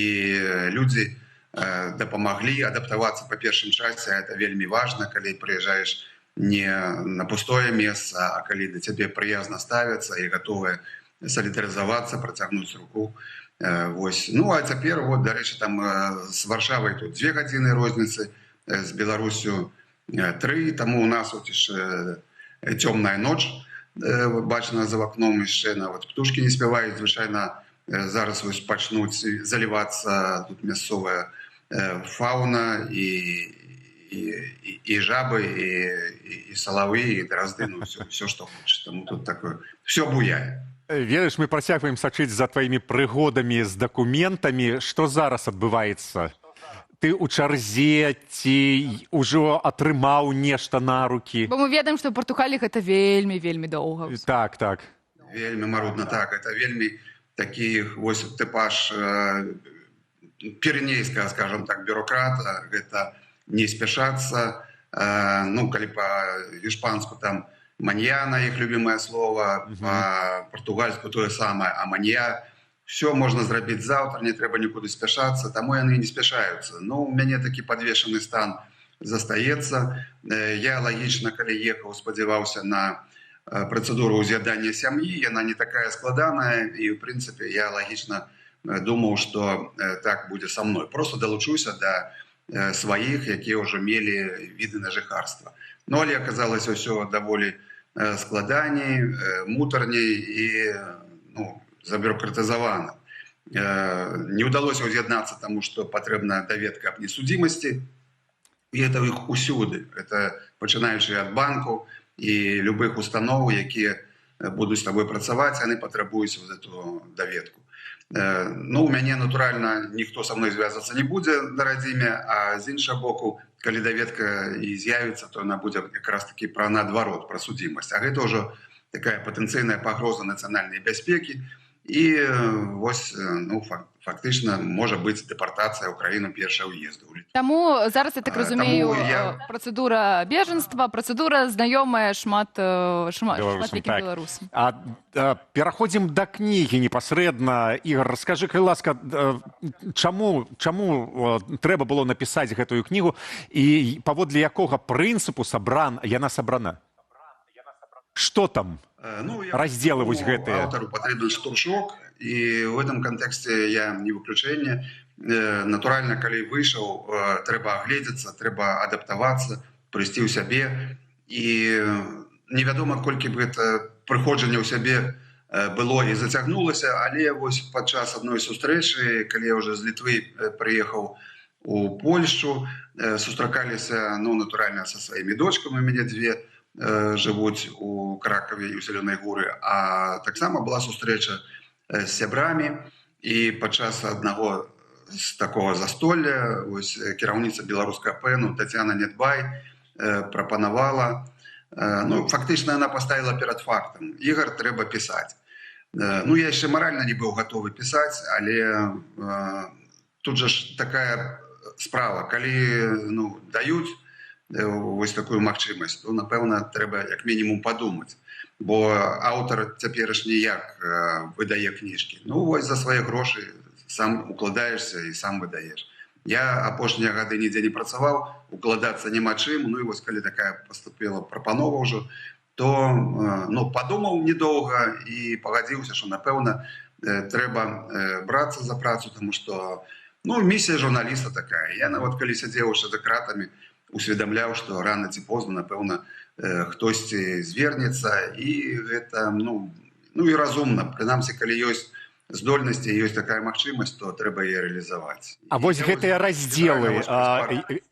людзі дапамаглі адаптавацца па першым часе. Это вельмі важна, калі прыязджаеш не на пустое месца, а калі да цябе прыязна ставяцца і гатовыя солідарызавацца, працягнуць руку. Ну, а цяпер, дарэчы, там з Варшавай тут 2 гадзіны розніцы, з Беларусю 3, таму у нас цёмная ноч бачна за вакном яшчэ нават птушкі не спяваюць. Звычайна зараз вось пачнуць залівацца тут мясцовая фауна і жабы, і салавы, і дразды, ну, все, што хочаш. Таму тут такое, все буяе. Верыш, мы працягваем сачыць за тваімі прыгодамі з дакументамі. Што зараз адбываецца? Ты ў чарзе ці ўжо атрымаў нешта на рукі? Бо мы ведаем, што ў Партугаліі гэта вельмі доўга. Так, так. Вельмі марудна, так. Это вельмі такі вось тыпаж піренейскага, скажем так, бюрократа. Гэта не спяшацца. Ну, калі па-іспанску там маньяна, іх любімае слово, па-партугальску тое самае, а манья. Все можна зрабіць заўтра, не трэба нікуды спяшацца, таму яны не спяшаюцца. Ну, у мяне такі падвешаны стан застаецца. Я лагічна, калі ехаў, спадзяваўся на працэдуру ўз'ядання сям'і, яна не такая складаная, і, ў прынцыпе, я лагічна думаў, што так будзе са мной. Просто далучуся да сваіх, якія ўжо мелі віды на жыхарства. Ну, але аказалася ўсё даволі складаней, мутарней і, ну, забюрократызавана. Не ўдалося ўз'яднацца, таму што патрэбна даведка аб несудзімасці, і гэта іх усюды. Это пачынаючы ад банку і любых устаноў, якія будуць з табой працаваць, яны патрабуюць вот эту даведку. Ну, у мяне, натуральна, ніхто са мной звязацца не будзе на радзіме, а з іншага боку, калі даведка і з'явіцца, то яна будзе якраз такі пра наадварот, пра судзімасць. А гэта ўжо такая патэнцыйная пагроза нацыянальнай бяспекі. І вось, ну, фактычна можа быць дэпартацыя ў краіну першага ўезду. Таму зараз, я так разумею, працэдура бежанства, працэдура знаёмая шматлікім беларусам. Пераходзім да кнігі непасрэдна. Ігор, раскажы, калі ласка, чаму трэба было напісаць гэтую кнігу і паводле якога прынцыпу яна сабрана? Што там? Разделы вось гэтыя. Аўтару патрэбен штуршок, і в этом контексте я не выключэнне. Натуральна, калі выйшаў, трэба агледзецца, трэба адаптавацца, прыйсці ў сябе. І невядома, колькі б гэта прыходжанне ў сябе было і зацягнулася, але вось падчас адной сустрэчы, калі я ўжо з Літвы прыехаў у Польшчу, сустракаліся, ну, натуральна, са сваімі дочкамі, у мяне дзве жывуць у Кракаве і ў Зялёнай горы, а таксама была сустрэча з сябрамі, і падчас аднаго з такога застолля вось кіраўніца беларускага ПЭНу Тацяна Недбай прапанавала, ну, фактычна яна паставіла перад фактам: Ігар, трэба пісаць. Ну, я яшчэ маральна не быў гатовы пісаць, але тут жа ж такая справа, калі, ну, даюць вось такую магчымасць, то, напэўна, трэба як мінімум падумаць. Бо аўтар цяперашні як выдае кніжкі? Ну, вось за свае грошы сам укладаешся і сам выдаеш. Я апошнія гады нідзе не працаваў, укладацца няма чым, ну і вось калі такая паступила прапанова ўжо, то, ну, падумаў недоўга і пагадзіўся, што, напэўна, трэба брацца за працу, таму што, ну, місія журналіста такая. Я нават калі сядзеў за кратамі, усведамляў, што рана ці позна, напэўна, хтосьці звернецца, і гэта, ну і разумна. Прынамсі, калі ёсць здольнасці, ёсць такая магчымасць, то трэба яе рэалізаваць. А вось гэтыя раздзелы,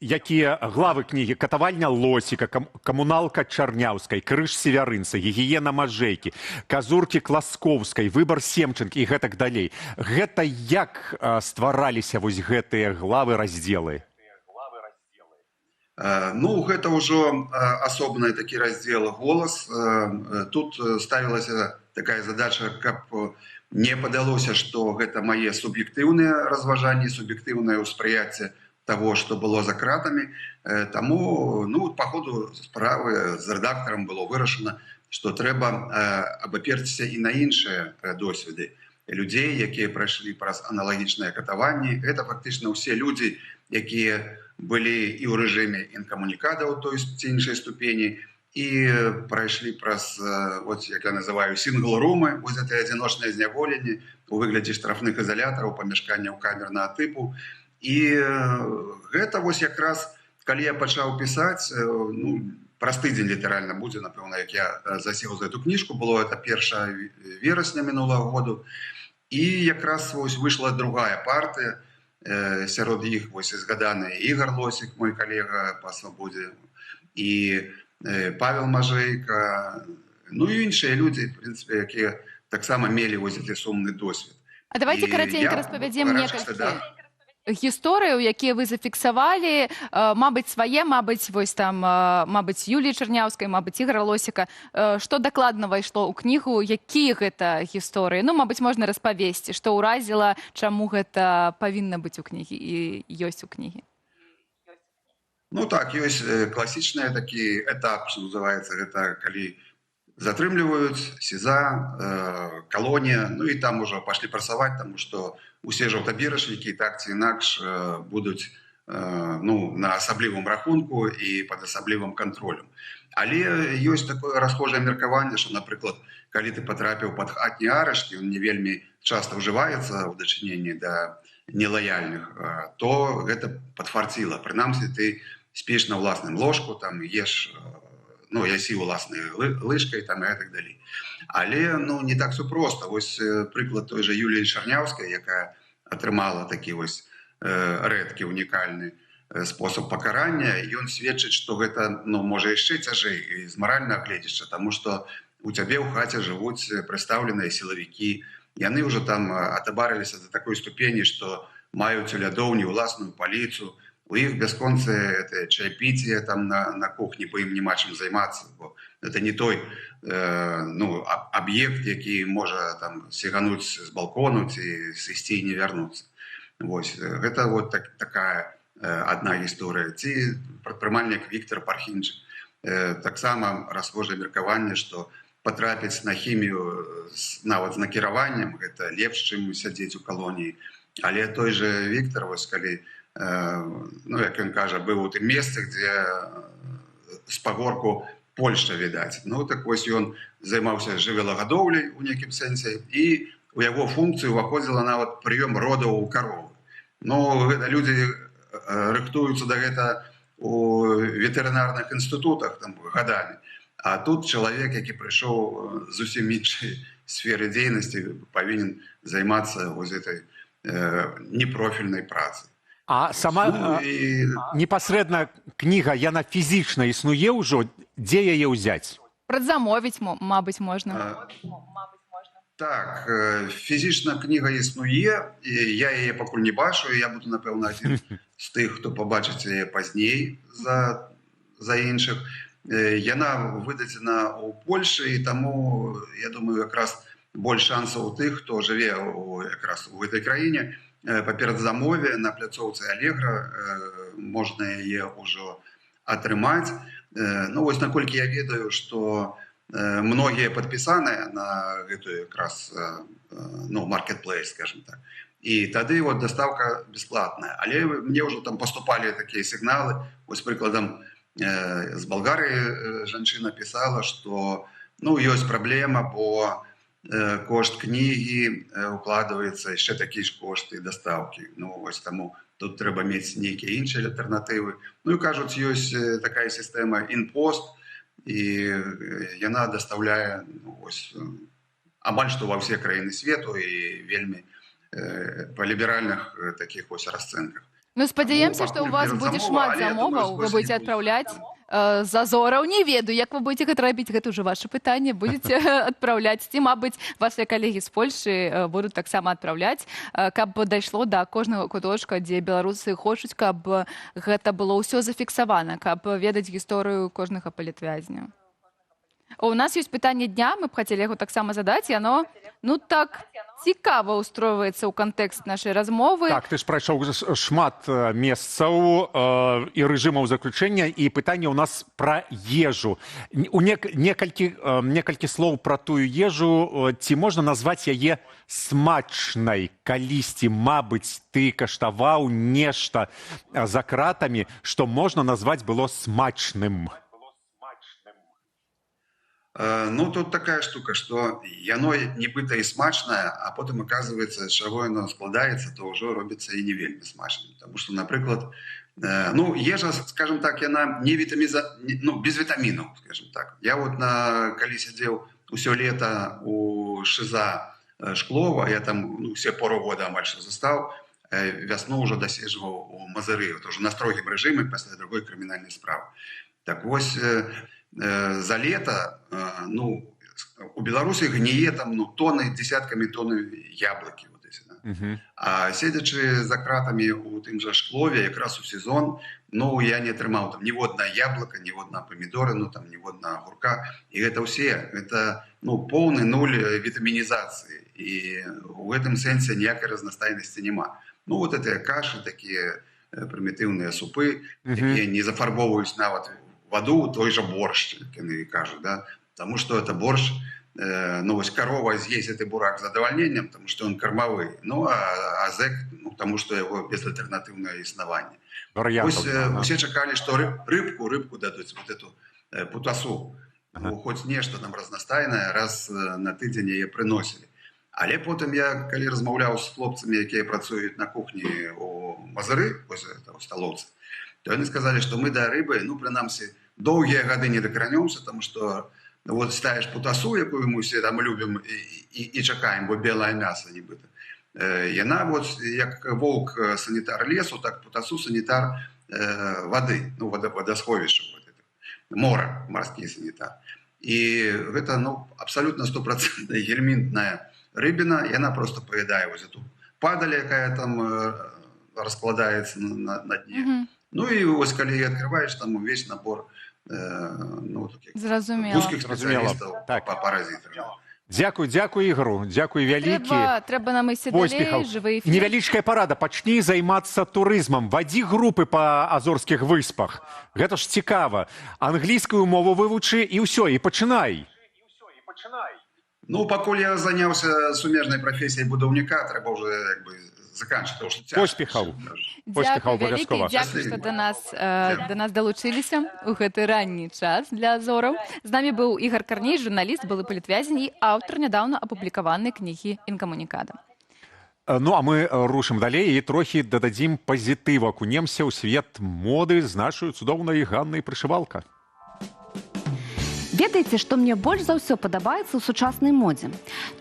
якія главы кнігі: катавальня Лосіка, камуналка Чарняўскай, крыж Севярынца, гігіена Мажэйкі, казуркі Класкоўскай, выбар Семчынкі і гэтак далей. Гэта як ствараліся вось гэтыя главы, раздзелы? Ну, гэта ўжо асобны такі раздзел «Голас». Тут ставілася такая задача, каб не падалося, што гэта мае суб'ектыўныя разважанні, суб'ектыўнае ўспрыяцце таго, што было за кратамі. Таму, ну, па ходу справы з рэдактарам было вырашана, што трэба абаперціся і на іншыя досведы людзей, якія прайшлі праз аналагічныя катаванні. Гэта фактычна ўсе людзі, якія былі і ў рэжыме інкамунікада ў той ці іншай ступені, і прайшлі праз, вот, як я называю, сінгл-румы, вось гэтыя адзіночныя зняволенні у выглядзе штрафных ізалятараў, памяшканняў камернага тыпу. І гэта вось якраз, калі я пачаў пісаць, ну, праз тыдзень літаральна будзе, напэўна, як я засеў за эту кніжку, было это 1 верасня мінулага году. І якраз вось выйшла другая партыя, сярод іх вось і згаданы Ігор Лосік, мой калега па свабодзе, і Павел Мажэйка, ну і іншыя людзі, в прынцыпе, якія таксама мелі вось гэты сумны досвед. А давайте караценька распавядзем некалькі гісторыяў, якія вы зафіксавалі, мабыць, свае, мабыць, вось там, мабыць, Юліі Чарняўскай, мабыць, Ігора Лосіка. Што дакладна ўвайшло ў кнігу, якія гэта гісторыі? Ну, мабыць, можна распавесці, што ўразіла, чаму гэта павінна быць у кнігі і ёсць у кнігі. Ну так, ёсць класічны такі этап, што называецца, гэта калі затрымліваюць, СІЗА, калонія, ну і там ужо пашлі працаваць, таму што усе жаўтаберачнікі так ці інакш будуць на асаблівым рахунку і пад асаблівым кантролем. Але ёсць такое расхожае меркаванне, што, напрыклад, калі ты патрапіў пад хатні арышт, ён не вельмі часта ўжываецца ў дачыненні да нелаяльных, то гэта падфарціла. Прынамсі, ты спіш на ўласным ложку, там еш, ясі ўласнай лыжкай, там і так далей. Але не так все проста. Вось прыклад той жа Юліі Чарняўскай, якая атрымала такі вось рэдкі, унікальны спосаб пакарання, ён сведчыць, што гэта можа яшчэ цяжэй з маральнага гледзяча, таму што у цябе ў хаце жывуць прадстаўленыя сілавікі. Яны ўжо там атабарыліся да такой ступені, што маюць у лядоўні ўласную паліцу, у іх бясконцае чайпіце там на кухні, бо ім няма чым займацца, бо это не той аб'ект, які можа там сігануць з балкону ці сысці і не вярнуцца. Вось, гэта вот такая адна гісторыя. Ці прадпрымальнік Віктор Пархінчык. Таксама расхожае меркаванне, што патрапіць на хімію нават з накіраваннем, гэта лепш, чым сядзець у калоніі. Але той жа Віктор, вось калі, як ён кажа, быў у тым месцы, дзе з пагорку Польшча відаць. Так вось ён займаўся жывёлагадоўляй у нейкім сэнсе, і у яго функцыю ўваходзіла нават прыём родаў у каровы. Людзі рыхтуюцца да гэта у ветэрынарных інстытутах гадамі. А тут чалавек, які прыйшоў зусім іншай сферы дзейнасці, павінен займацца вось гэтай непрофільнай працай. А сама непасрэдна кніга, яна фізічна існуе ўжо? Дзе яе ўзяць? Прадзамовіць, мабыць, можна. Так, фізічна кніга існуе, я яе пакуль не бачу, я буду, напэўна, адзін з тых, хто пабачыць яе пазней за іншых. Яна выдадзена ў Польшы, і таму, я думаю, якраз больш шансаў у тых, хто жыве якраз у гэтай краіне. Па перадзамове на пляцоўцы Алегра можна яе ўжо атрымаць. Вось наколькі я ведаю, што многія падпісаныя на гэтую якраз маркетплейс, скажем так. І тады дастаўка бясплатная. Але мне ўжо там паступалі такія сігналы. Вось прыкладам, з Балгарыі жанчына пісала, што ёсць праблема, бо кошт кнігі укладваецца яшчэ такі ж кошты дастаўкі. Вось таму тут трэба мець нейкія іншыя альтэрнатывы. І кажуць, ёсць такая сістэма InPost, і яна дастаўляе амаль што ва ўсе краіны свету і вельмі па ліберальных такіх расцэнках. Спадзяемся, што ў вас будзе шмат замоваў, вы будзеце адпраўляць з Азораў. Не ведаю, як вы будзеце гэта рабіць, гэта ўжо ваше пытанне, будзеце адпраўляць. Ці, мабыць, вашыя калегі з Польшы будуць таксама адпраўляць, каб дайшло да кожнага куточка, дзе беларусы хочуць, каб гэта было ўсё зафіксавана, каб ведаць гісторыю кожнага палітвязня. У нас ёсць пытанне дня, мы б хацелі яго таксама задаць, і яно, так цікава ўстройваецца ў кантэкст нашай размовы. Так, ты ж прайшоў шмат месцаў і рэжымаў заключэння, і пытанне ў нас пра ежу. Некалькі слоў пра тую ежу. Ці можна назваць яе смачнай? Калісьці, мабыць, ты каштаваў нешта за кратамі, што можна назваць было смачным? Ну, тут такая штука, что яно нібыта і смачнае, а потым аказваецца, з чаго яно складаецца, то ўжо робіцца і не вельмі смачным. Таму што, напрыклад, ну, ежа, скажем так, яна не без вітамінаў, скажем так. Я вот калі сядзеў усё лета у ШИЗа Шклова, я там все пору года амаль што застаў, вясну ўжо даседжваў у Мазыры, уже на строгім рэжыме пасля другой крымінальнай справы. Так вось, за лето, ну, у Беларусі гніе там, ну, тонны, десяткамі тонны яблыкі. Вот эти, да? А седзячы за кратамі у тым жа Шклове, якраз у сезон, ну, я не атрымаў там ніводна яблыка, ніводна памідоры, ну, там, ніводна агурка. І гэта ўсе, гэта, ну, поўны нуль вітамінізацыі. І ў гэтым сэнсе ніякай разнастайнасці няма. Ну, вот гэтыя кашы, такія прымітыўныя супы, якія не зафарбоўваюць нават воду, той же борщ, как они кажут, да, потому что это борщ, ну, вот корова съесть этот бурак с задовольнением, потому что он кормовый, ну, а зэк, ну, потому что его безальтернативное основание. Все чекали, что рыбку дадут, вот эту путасу, ну, хоть нечто там разнастайное, раз на тыдзень ее приносили. Але потом я, коли размовлял с хлопцами, які працують на кухні у Мазыры, у столовцы, то они сказали, что мы до рыбы, ну, принамсі, доўгія гады не дакранёмся, тому што вот ставіш путасу, якую мы все там любім і чакаем, бо белае мяса нібыта. Яна вот як воўк санітар лесу, так путасу санітар вады, ну, водасховішча, мора, марскі санітар. І гэта, ну, абсолютно 100% гельмінтная рыбіна, яна просто паядае вот эту падаль, якая там раскладаецца на дне. Ну і ось калі адкрываеш, там увесь набор узкіх спецыялістаў па паразітах. Дзякуй, Ігору, дзякуй вялікі. Трэба нам ісці далей, жывы эфір. Невялічкая парада, пачні займацца турызмам, вадзі групы па Азорскіх выспах. Гэта ж цікава. Англійскую мову вывучы і ўсё, і пачынай. Ну, пакуль я заняўся сумежнай прафесіяй будаўніка, трэба ўжо як бы заканчивать. Поспехаў. Поспехаў абавязкова. Дзякуй, што да нас далучыліся ў гэты ранні час для Азораў. З намі быў Ігор Карней, журналіст, былы палітвязень і аўтар нядаўна апублікаванай кнігі «Інкамунікада». Ну, а мы рушым далей і трохі дададзім пазітыва. Акунемся ў свет моды з нашай цудоўнай Ганнай Прышывалка. Ведаеце, што мне больш за ўсё падабаецца ў сучаснай модзе?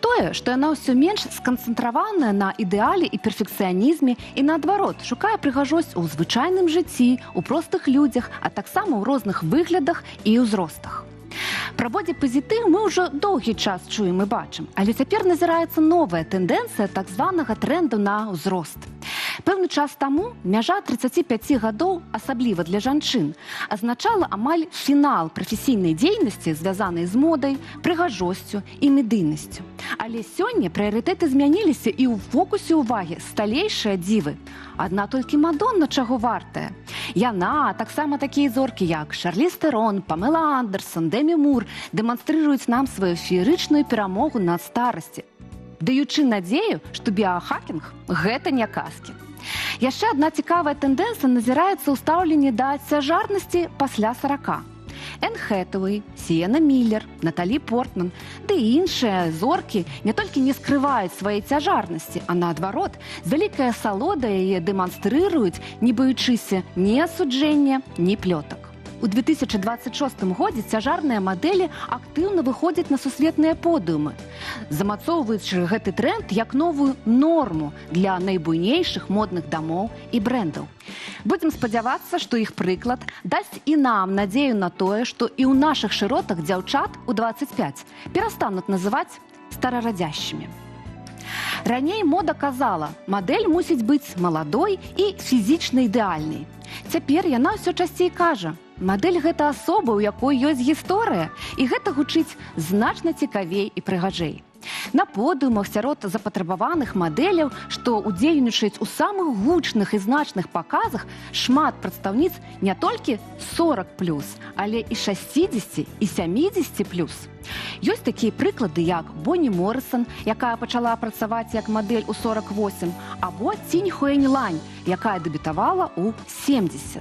Тое, што яна ўсё менш сканцэнтраваная на ідэале і перфекцыянізме і наадварот, шукае прыгажосць у звычайным жыцці, у простых людзях, а таксама ў розных выглядах і ўзростах. Пра бодзі-пазітыў мы ўжо доўгі час чуем і бачым, але цяпер назіраецца новая тэндэнцыя так званага трэнду на ўзрост. Пэўны час таму мяжа 35 гадоў, асабліва для жанчын, азначала амаль фінал прафесійнай дзейнасці, звязанай з модай, прыгажосцю і медыйнасцю. Але сёння прыярытэты змяніліся і ў фокусе ўвагі сталейшыя дзівы. Адна толькі Мадонна чаго вартая. Яна, а таксама такія зоркі, як Шарліз Тэрон, Памела Андерсон, Дэмі Мур, дэманстрыруюць нам сваю феерычную перамогу над старасці, даючы надзею, што біахакінг – гэта не казкі. Яшчэ адна цікавая тэндэнцыя назіраецца ў стаўленні да цяжарнасці пасля 40. Энн Хэтэуэй, Сіена Міллер, Наталі Портман ды іншыя зоркі не толькі не скрываюць свае цяжарнасці, а наадварот, з вялікай асалодай яе дэманстрыруюць, не баючыся ні асуджэння, ні плётак. У 2026 годзе цяжарныя мадэлі актыўна выходзяць на сусветныя подыумы, замацоўваючы гэты тренд як новую норму для найбуйнейшых модных дамоў і брэндаў. Будзем спадзявацца, што іх прыклад дасць і нам надзею на тое, што і ў нашых шыротах дзяўчат у 25 перастануць называць старарадзящымі. Раней мода казала, мадэль мусіць быць маладой і фізічна ідэальнай. Цяпер яна ўсё часцей кажа, мадэль гэта асоба, у якой ёсць гісторыя, і гэта гучыць значна цікавей і прыгажэй. На подыумах сярод запатрабаваных мадэляў, што удзельнічаюць у самых гучных і значных паказах, шмат прадстаўніц не толькі 40+, але і 60 і 70+. Ёсць такія прыклады, як Бонні Моррысон, якая пачала працаваць як мадэль у 48, або Цінь Хуэнь Лань, якая дэбютавала ў 70.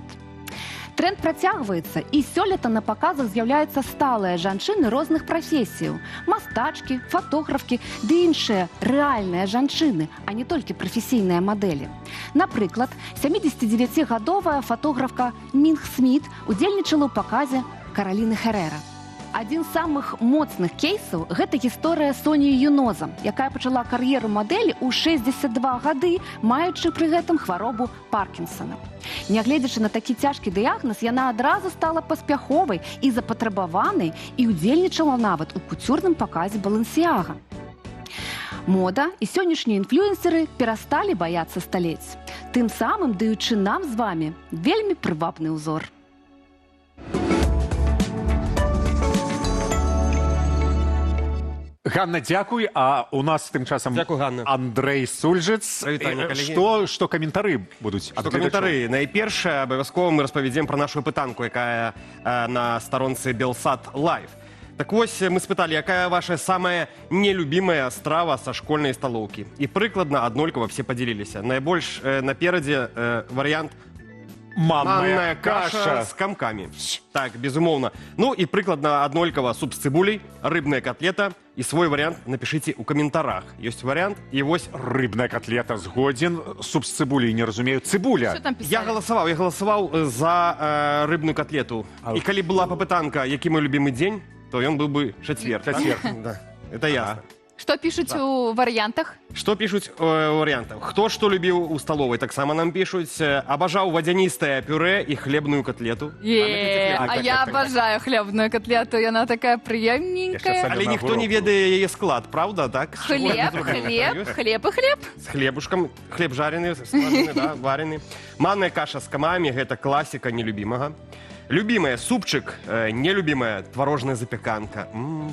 Тренд працягваецца, і сёлета на паказах з'яўляюцца сталыя жанчыны розных прафесіяў. Мастачкі, фатографкі ды іншыя рэальныя жанчыны, а не толькі прафесійныя мадэлі. Напрыклад, 79-гадовая фатографка Мінг Сміт удзельнічала ў паказе Караліны Херэра. Адзін з самых моцных кейсаў – гэта гісторыя Соні Юноза, якая пачала кар'еру мадэлі ў 62 гады, маючы пры гэтым хваробу Паркінсона. Нягледзячы на такі цяжкі дыягназ, яна адразу стала паспяховай і запатрабаванай і удзельнічала нават у куцюрным паказе Балэнсіяга. Мода і сённяшнія інфлюэнсеры перасталі баяцца сталець, тым самым даючы нам з вамі вельмі прывабны ўзор. Ганна, дзякуй. А у нас тым часам Андрэй Сульжыц. Што каментары будуць? Што каментары? Найперш, абавязкова мы распавядзем пра нашу пытанку, якая на старонцы Белсат Лайв. Так вось, мы спыталі, якая ваша самая нелюбімая страва са школьнай сталоўкі. І прыкладна аднолькава все падзяліліся. Найбольш наперадзе варыянт манная каша з камкамі. Так, безумоўна. Ну і прыкладна аднолькава суп з цыбуляй, рыбная котлета. І свой варыянт напішыце ў каментарах. Ёсць варыянт, і вось рыбная котлета згодзін. Суп з цыбуляй, не разумею. Цыбуля. Я галасаваў за рыбную котлету. І калі была папытанка, які мой любімы дзень, то ён быў бы чацвер. Это ясно. Што пішуць у варыянтах? Што пішуць у варыянтах? Хто што любіў у сталовай, таксама нам пішуць. Абажаў вадзяністае пюрэ і хлебную котлету. А я абажаю хлебную котлету, яна такая прыемненькая. Але ніхто не ведае яе склад, правда, так? Хлеб і хлеб. З хлебушкам, хлеб жарены, смажаны, да, варены. Манная каша з камамі, гэта класіка нелюбімага. Любімая супчык, нелюбімая творожная запеканка.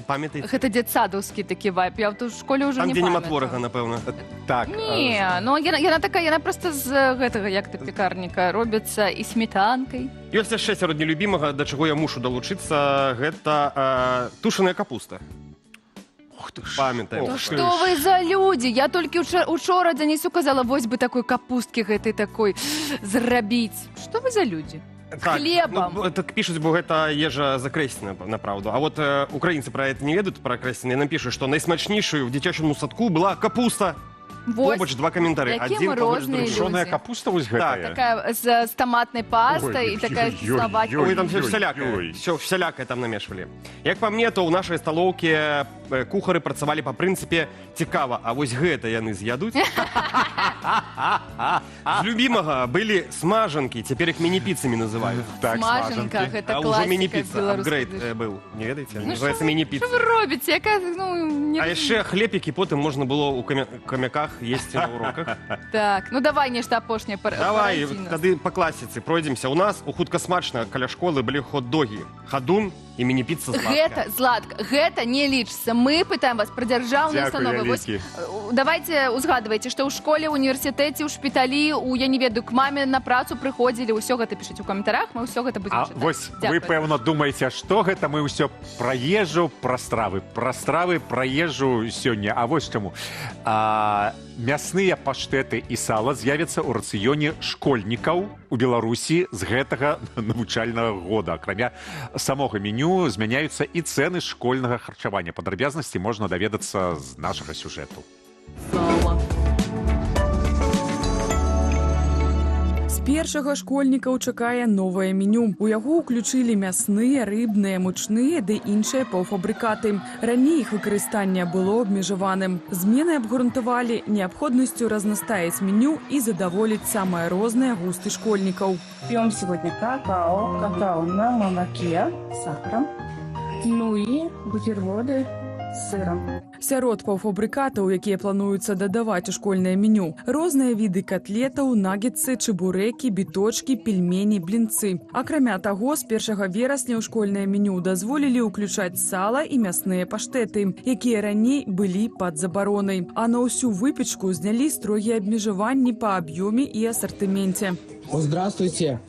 Памятаеце? Гэта дзетсадаўскі такі вайб. Я в школе ўжо не памятаю. Там, дзе нема творага, напэўна. Так. Не, ну яна такая, яна проста з гэтага, як-то пекарніка, робіцца і сметанкай. Ёсць яшчэ сярод нелюбімага, да чаго я мушу далучыцца, гэта тушаная капуста. Памятаем. Што вы за людзі? Я толькі учора Дзянісу казала, вось бы такой капусткі гэтай такой зрабіць. Што вы за людзі? Хлебам. Ну, так пишут, бо гэта ежа закрэслена, направду. А вот украінцы пра гэта не ведаюць, пра крэсленне. Нам пішуць, што найсмачнейшаю в дзіцячым садку была капуста. Побач два каментары. Якія мы розныя людзі. Тушоная капуста вось гэтая. Такая з таматнай пастай і такая кіславатая. Ой, там все всялякае там намешвалі. Як па мне, то ў нашай сталоўкі кухары працавалі па прынцыпе цікава, а вось гэта яны з'ядуць. З любімага былі смажанкі, цяпер іх міні-піцамі называюць. Смажанка, гэта класіка. А ўжо міні-піца, апгрейд быў, не ведаеце? Называецца міні-піца. Што вы робіце? А яшчэ хлеб, які потым можна было ў камяках есці на уроках. Так, ну давай нешта апошняе. Давай, тады па класіцы пройдземся. У нас у хутка смачна каля школы былі хот-догі. Хадун і міні-піца зладка. Зладка, гэта не лічыцца. Мы пытаем вас пра дзяржаўныя установы. Давайте узгадвайце, што ў школе, універсітэце, ў шпіталі, я не ведаю, к маме на працу прыходзілі, ўсё гэта пішыце ў каментарах, мы ўсё гэта будзем чытаць. А вось вы, пэўна, думаеце, што гэта мы ўсё пра ежу, пра стравы, пра ежу сёння. А вось чаму. Мясныя паштэты і сала з'явяцца ў рацыёне школьнікаў у Беларусі з гэтага навучальнага года. Акрамя самога меню змяняюцца і цэны школьнага харчавання. Падрабязнасці можна даведацца з нашага сюжэту. Першага школьнікаў чакае новае меню. У яго ўключылі мясныя, рыбныя, мучныя ды іншыя паўфабрыкаты. Раней іх выкарыстанне было абмежаваным. Змены абгрунтавалі неабходнасцю разнастаіць меню і задаволіць самыя розныя густы школьнікаў. Пьем сегодня какао на молоке с сахаром, ну и бутерброды с сыром. Сярод паўфабрыкатаў, якія плануюцца дадаваць у школьнае меню, розныя віды котлетаў, нагетсы, чебурекі, біточкі, пельмені, блінцы. Акрамя таго, з 1 верасня ў школьнае меню дазволілі ўключаць сала і мясныя паштэты, якія раней былі пад забаронай. А на ўсю выпечку знялі строгія абмежаванні па аб'ёме і асартыменце. О, здравствуйте.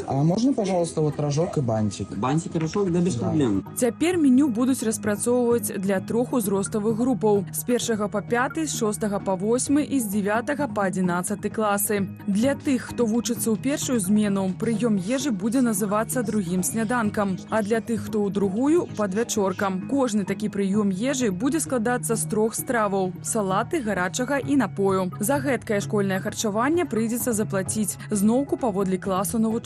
А можно, пожалуйста, вот рожок и бантик? Бантик и рожок, да, без проблем. Цяпер меню будуць распрацоўваць для 3 узроставых групаў з 1 па 5, з 6 па 8 і з 9 па 11 класы. Для тых, хто вучыцца ў першую змену, прыём ежы будзе называцца другім сняданкам, а для тых, хто ў другую падвячоркам. Кожны такі прыём ежы будзе складацца з 3 страваў: салаты, гарачага і напою. За гэткае школьнае харчаванне прыйдзецца заплаціць зноўку паводле класу навучання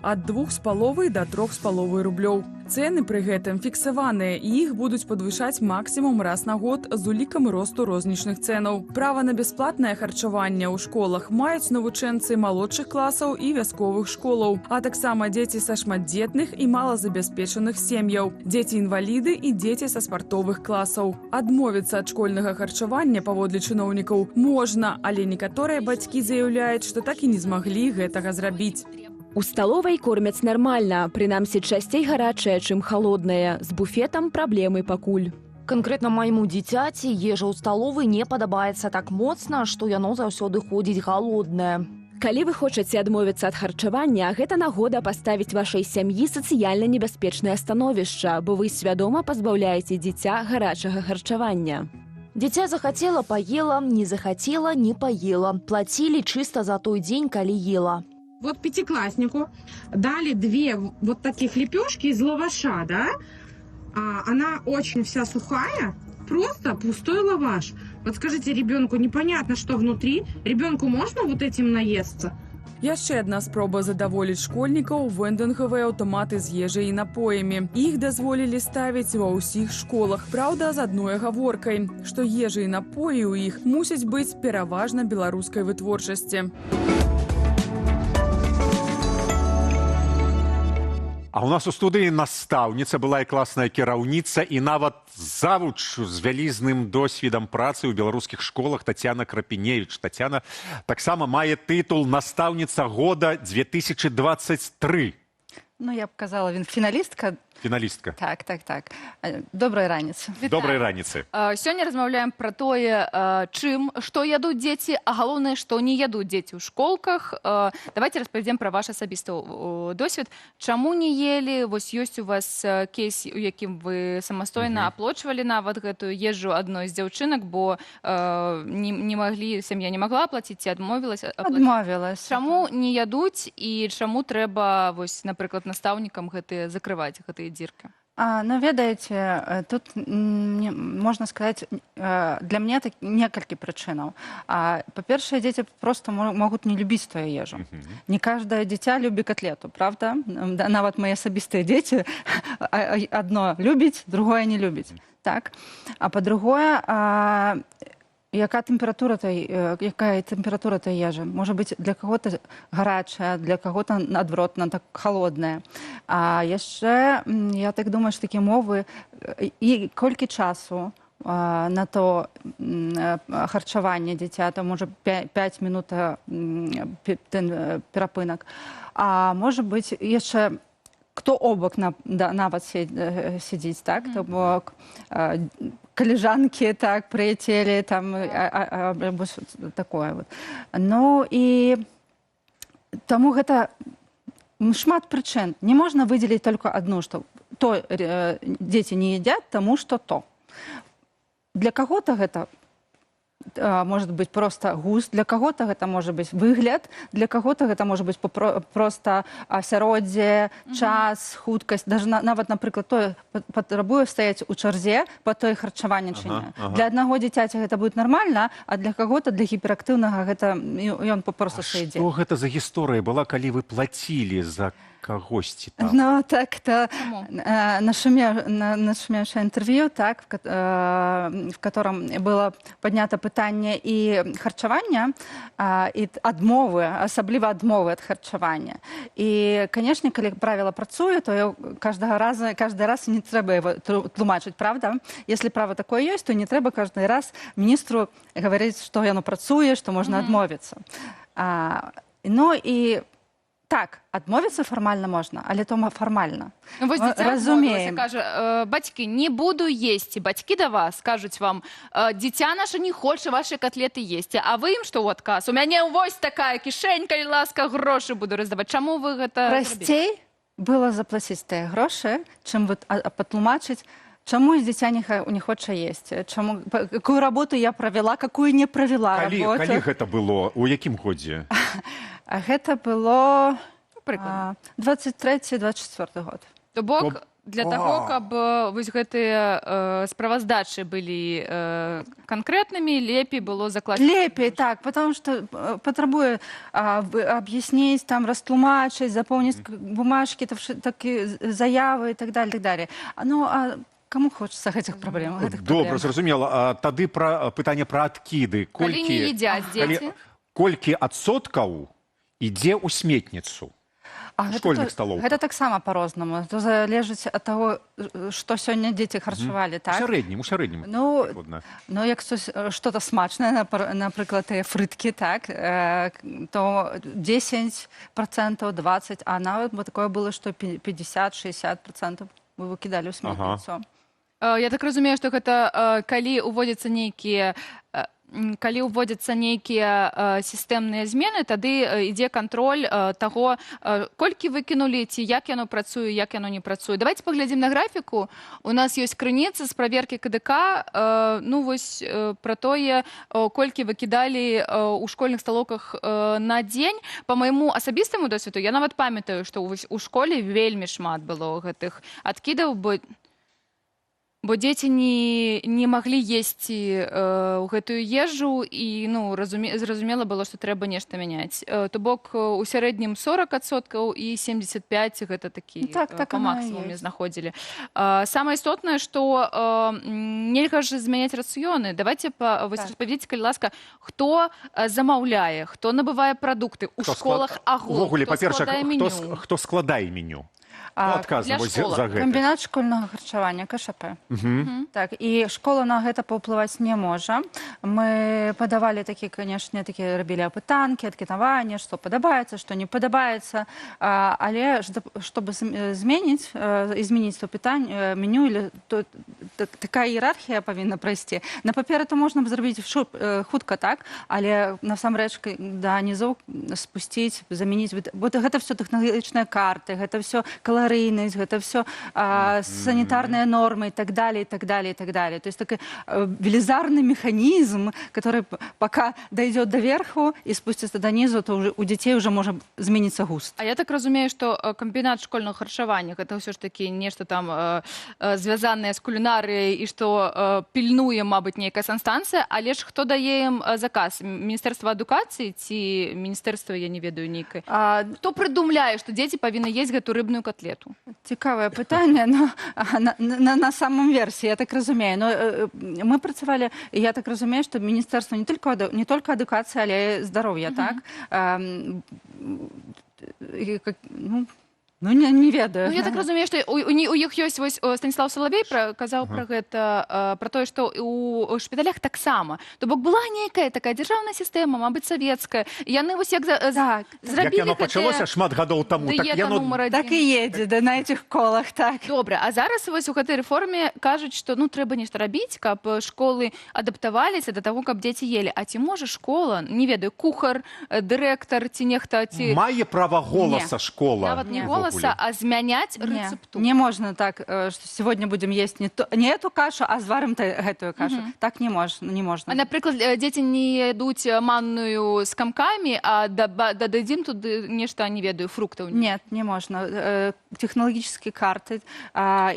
ад 2,5 до 3,5 рублёў. Цэны пры гэтым фіксаваныя, і іх будуць падвышаць максімум раз на год з улікам росту рознічных цэнаў. Права на бясплатнае харчаванне ў школах маюць навучэнцы малодшых класаў і вясковых школаў, а таксама дзеці са шматдзетных і малазабяспечаных сем'яў, дзеці-інваліды і дзеці са спартовых класаў. Адмовіцца ад школьнага харчавання паводле чыноўнікаў можна, але некаторыя бацькі заяўляюць, што так і не змаглі гэтага зрабіць. У сталовай кормяць нармальна, прынамсі часцей гарачае, чым халоднае. З буфетам праблемы пакуль. Конкретно майму дзіцяці ежа ў сталовай не падабаецца так моцна, што яно заўсёды ходзіць галоднае. Калі вы хочаце адмовіцца ад харчавання, гэта нагода паставіць вашай сям'і сацыяльна небяспечнае становішча, бо вы свядома пазбаўляеце дзіця гарачага харчавання. Дзіця захацела, паела, не захацела, не паела. Плацілі чыста за той дзень, калі ела. Вот пятикласснику дали 2 вот таких лепешки из лаваша, да? Она очень вся сухая, просто пустой лаваш. Вот скажите ребенку, непонятно, что внутри. Ребенку можно вот этим наесться? Яшчэ адна спроба задаволіць школьнікаў – вендынгавыя аўтаматы з ежай і напоямі. Іх дазволілі ставіць ва ўсіх школах, праўда, з адной агаворкай, што ежа і напоі ў іх мусяць быць пераважна беларускай вытворчасці. А у нас у студыі настаўніца, была і класная кіраўніца, і нават завуч з вялізным досведам працы ў беларускіх школах Тацяна Крапіневіч. Тацяна таксама мае тытул «Настаўніца года 2023». Ну, я б казала, він фіналістка. Фіналістка. Так. Добрай раніцы. Добрай раніцы. Сёння размаўляем пра тое, што ядуць дзеці, а галоўнае, што не ядуць дзеці ў школках. Давайте распавядзем пра ваш асабісты досвед. Чаму не елі? Вось ёсць у вас кейс, у якім вы самастойна аплочвалі нават гэтую ежу адной з дзяўчынак, бо не маглі, сям'я не магла аплаціць ці адмовілася? Адмовілася. Чаму не ядуць і чаму трэба, вось, напрыклад, настаўнікам закрываць гэтыя дзірки? Ну, ведаеце, тут можна сказаць, для мяне некалькі прычынаў. Па-першае, дзеці проста могуць не любіць тую ежу. Не кожнае дзіця любіць котлету, правда? Нават мои асабістыя дзеці адно любіць, другое не любіць. Так? А па-другое, якая тэмпература той ежы? Можа быць, для каго-то гарачая, для каго-то адвротна, так холодная. А яшчэ, я так думаю, што такія мовы і колькі часу на то харчаванне дзіцята, можа 5 минут перапынак. А можа быць, яшчэ хто обак нават сядзіць, так? То бок коллежанки так прилетели, там, такое вот. Ну, и тому это шмат причин. Не можно выделить только одну, что то дети не едят, тому что то. Для кого-то это может быть просто густ, для кого-то это может быть выгляд, для кого-то это может быть просто асяроддзе, час, хуткасць. Даже нават, напрыклад, тое патрабуе стаяць у чарзе па той харчаванне чи не. Для аднаго дзіцяці гэта будет нормально, а для каго-то, для гіперактыўнага, гэта ён попросту сойдзе. Што гэта за гісторыя была, калі вы плацілі за кагосьці там? Ну, так-то нашумевшее интервью, так, в котором было поднято пытанне і харчавання, і адмовы, асабліва адмовы ад харчавання. І, канешне, калі правіла працуе, то каждый раз не трэба его тлумачыць, правда? Если право такое есть, то не трэба каждый раз министру говорить, что яно працуе, что можно адмовіцца. Ну, і Так, адмовіцца фармальна можна, але то фармальна. Ну, вось Мы дзіця разумеем. адмовілася, кажа, бацькі, не буду есці. Бацькі да вас кажуць вам, дзіця наша не хоча ваши котлеты есці, а вы ім што ў адказ? У мяне вось такая кішэнька, калі ласка, грошы буду раздаваць. Чаму вы гэта зрабілі? Прасцей было заплаціць тыя грошы, чым патлумачыць, чаму дзіця не хоча есці, какую работу я правяла, какую не правяла работу. Калі гэта было? У якім годзе? Гэта было 23-24 год. То бок, для таго, каб вось гэтыя справаздачы былі канкрэтнымі, лепей было закладаць. Лепей, так, потому что патрабуе объяснить, там, растлумачыць, запомнить бумажки, заявы и так далее, так далее. Ну, а кому хочется гэтых праблем? Добра, зразумела. Тады пытанне пра адкіды. Калі не едяць дзеці? Колькі адсоткаў ідзе ў сметніцу школьных сталоў? Гэта таксама па-рознаму. То залежыць ад таго, што сёння дзеці харчавалі, так? У сярэднім. Ну, як што-то смачнае, напрыклад, тыя фрыткі, так, то 10%, 20%, а нават такое было, што 50-60% вы выкідалі ў сметніцу. Я так разумею, што гэта калі ўводзяцца нейкія сістэмныя змены, тады ідзе кантроль таго, колькі выкінулі, ці як яно працуе, як яно не працуе. Давайте паглядзім на графіку. У нас ёсць крыніца з праверкі КДК, ну вось пра тое, колькі выкідалі ў школьных сталоўках на дзень. Па майму асабістаму досведу, я нават памятаю, што у школе вельмі шмат было гэтых адкідаў, бо дзеці не маглі есці гэтую ежу, і зразумела было, што трэба нешта мяняць. То бок у сярэднім 40% і 75% гэта такі па максімуме знаходзілі. Самае істотнае, што нельга ж змяняць рацыёны. Давайте распавядзіце, калі ласка, хто замаўляе, хто набывае прадукты ў школах агулам, хто складае меню? Хто складае меню? Камбінат школьнага харчавання, КШП. Так, і школа на гэта паўплываць не можа. Мы падавалі канешне, рабілі апытанкі, анкетаванне, што падабаецца, што не падабаецца. Але, чтобы змяніць то пытанне, меню, такая іерархія павінна прайсці. На паперы то можна зрабіць хутка, так, але насамрэч да нізоў спусціць, замяніць. Бо гэта ўсё тэхналагічныя карты, гэта ўсё каларыйнасць, гэта все санітарныя нормы и так далее, и так далее, и так далее. То есть такой велизарный механизм, который пока дойдет до верху и спустится до низу, то уже у детей уже может змяниться густ. А я так разумею, что комбинат школьного харчавання, это все ж таки нешта там звязанное с кулинарыяй и что пильнуе, мабуть, нейкая санстанция, але ж хто дае ім заказ? Министерство адукацыі ці министерство, я не ведаю, нейкай? Хто придумляе, что дети павінны есть гэту рыбную котлету? Цікавае пытанне, но на самом версі, я так разумею. Но мы працавалі, я так разумею, что министерство не только адукацыі, але здароўя, так? Ну, не ведаю. Ну, я так разумею, што у іх ёсць, вось Станіслав Салавей казаў пра гэта, пра тое, што у шпіталях таксама. То бок была нейкая такая дзяржаўная сістэма, мабыць, савецкая. Яны вось як зрабілі яно пачалося шмат гадоў таму, так і едзе на этих колах, так. Добра, а зараз вось у гэтай рэформе кажуць, што трэба нешта рабіць, каб школы адаптаваліся да таго, каб дзеці елі. А ці можа школа, не ведаю, кухар, дырэктар ці нехта... Мае права голаса школа? Нават не голаса, а змяняць рэцэптуру. Не можно так, что сегодня будем есть не эту кашу, а зварим гэтую кашу. Так не можно. А, напрыклад, дзеці не ядуць манную з камкамі, а дададзім туды нешта, не ведаю, фруктаў. Нет, не можно. Технологические карты,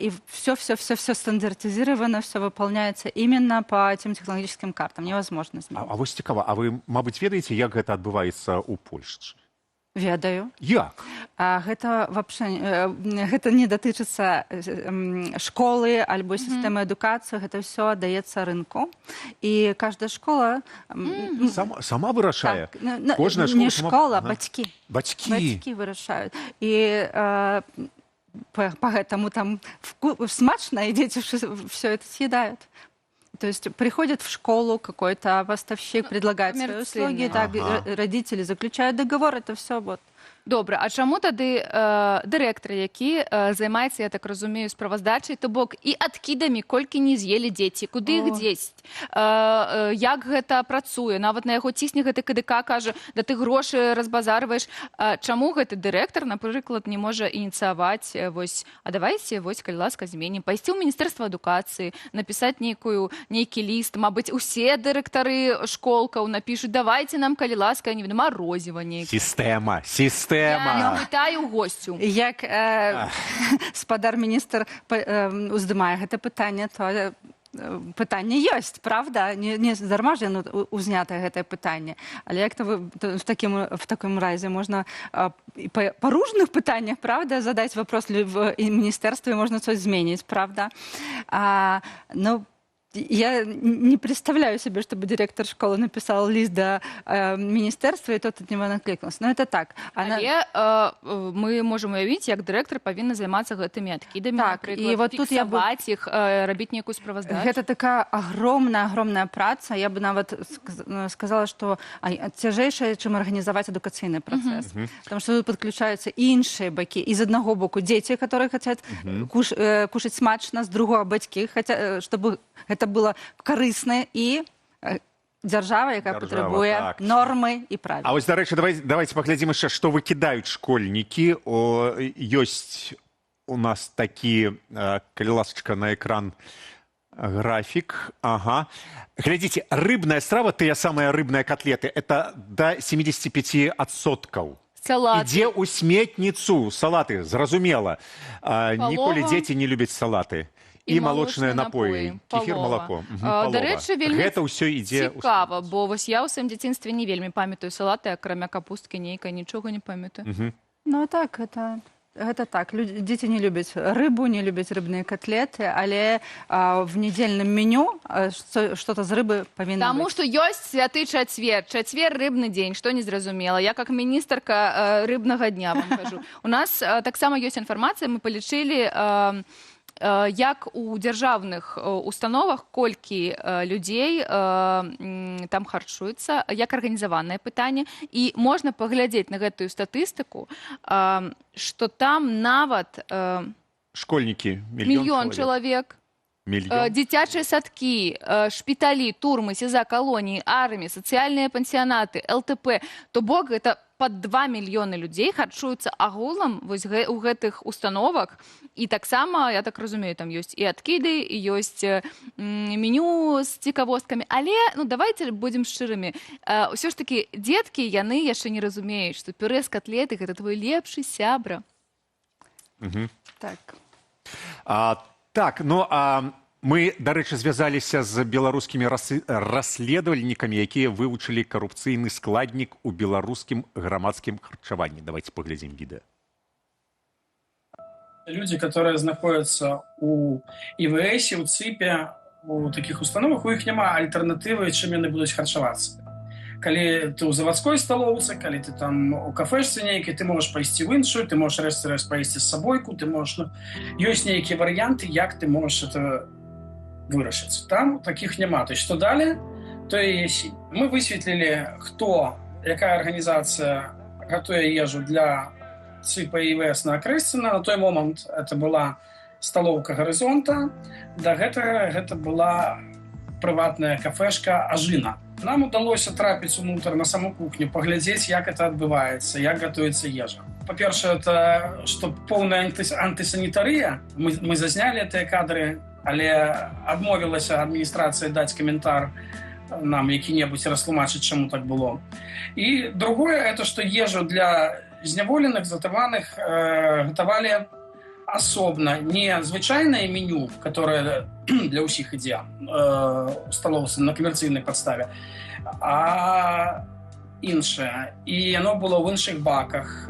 и все стандартизировано, все выполняется именно по этим технологическим картам. Невозможно изменить. А вось цікава, а вы, мабыць, ведаеце, як гэта адбываецца ў Польшчы? Ведаю. Як? Гэта не датычыцца школы альбо сістэмы адукацыі, гэта ўсё аддаецца рынку. І каждая школа... Сама вырашае? Не школа, бацькі. Бацькі вырашаюць. І поэтому там смачно, и дети все это съедают. То есть приходят в школу, какой-то поставщик предлагает свои услуги, так, родители заключают договор, это все вот Добра, а чаму тады дырэктар, які займаецца, я так разумею, справаздачай, то бок і адкідамі, колькі не з'елі дзеці, куды іх дзесць, як гэта працуе, нават на яго цісне гэты КДК, кажа, да ты грошы разбазарваеш. Чаму гэты дырэктар, напрыклад, не можа ініцыяваць, вось, а давайце, вось, калі ласка, зменім, пайсці ў Міністэрства адукацыі, напісаць нейкі ліст, мабыць, усе дырэктары школкаў напішуць, давайце нам, калі ласка, не ведаю, марозіва нейкі. Сістэма. Я пытаю гостю. Як спадар-міністр уздымае гэта пытанне, то пытанне ёсць, правда? Не дарма ж яно узнятае гэтае пытанне. Але як-то в такім разе можна па różnych пытаннях, правда, задаць вопрос в міністэрстве, можна coś зменіць, правда? Ну, я не представляю себе, чтобы директор школы написал лист до министерства, и тот от него накликнулся. Но это так. Але мы можем уявить, як директор повинен заниматься гэтымі адкидами, так, например, и вот тут я бы их, робить некую справаздачу. Это такая огромная праца. Я бы нават сказала, что цяжэйшая, чым арганізаваць адукацыйны працэс. Потому что тут подключаются іншыя бакі. Из одного боку дети, которые хотят кушать смачно, с другого бацькі, чтобы это было карысна і дзяржава, якая патрабуе нормы і правілы. А вось, дарэчы, давайте паглядзім яшчэ, што выкідаюць школьнікі. Ёсць у нас такі, калі ласачка, на экран графік. Ага. Глядзіце, рыбная страва, тыя самыя рыбныя котлеты, это до 75%. Салаты. Ідзе ў сметніцу. Салаты, зразумела. Ніколі дзеці не любяць салаты. І малочныя напоі, кефір, малако. Дарэчы, вельмі гэта ўсё ідзе цікава, бо вось я ў сваім дзяцінстве не вельмі памятаю салаты, акрамя капусткі нейкай, нічога не памятаю. Ну так, гэта так. Дзеці не любяць рыбу, не любяць рыбныя котлеты, але в недельным меню что-то з рыбы павінна быць. Таму што ёсць святы чацвер. Чацвер рыбны дзень, што незразумела. Я как міністарка рыбнага дня вам кажу. У нас таксама ёсць інфармацыя, мы палічылі як у дзяржаўных установах, колькі людзей там харчуецца, як арганізаванае пытанне. І можна паглядзець на гэтую статыстыку, што там нават школьнікі, мільён чалавек, дзіцячыя садкі, шпіталі, турмы, СІЗА, калоніі, арміі, сацыяльныя пансіянаты, ЛТП. То бок гэта пад 2 мільёны людзей харчуюцца агулам вось у гэтых установах. І таксама, я так разумею, там ёсць і адкіды, і ёсць меню з цікавосткамі. Але, ну, давайте будзем шчырымі. Усё ж такі, дзеткі, яны яшчэ не разумеюць, што пюрэ з котлеты – гэта твой лепшы сябра. Так. Так, ну, мы, дарэчы, звязаліся з беларускімі расследавальнікамі, якія вывучылі карупцыйны складнік у беларускім грамадскім харчаванні. Давайте паглядзім відэа. Люди, которые находятся у ИВС, у ЦИПе, у таких установах, у них няма альтернативы, чым яны будуць харчавацца. Калі ты ў заводской сталоўцы, калі ты там у кафешцы нейкай, ты можаш пайсці ў іншую, ты можаш рэшт паесці з сабойку, ты можаш... Ёсць нейкія варыянты, як ты можаш это вырашыць. Там таких няма. То есть, што далі, то і есть. Мы высветлілі, якая арганізацыя гатуе ежу для ЦИПа и ИВС на Крысціна. На той момент это была столовка «Горизонта». До гэтага гэта была прыватная кафешка «Ажина». Нам удалося трапіць унутр на саму кухню, паглядзець, як это адбываецца, як гатуецца ежа. Па-першае, это што поўная антысанітарыя. Мы зазнялі гэтыя кадры, але адмовілася адміністрацыя даць каментар нам які-небудзь растлумачыць, чаму так было. І другое, это што ежу для зняволеных, затрыманых гатавалі асобна. Не звычайнае меню, которое для ўсіх ідзе у сталоўцы на камерцыйнай падставе, а іншае. І яно было ў іншых баках,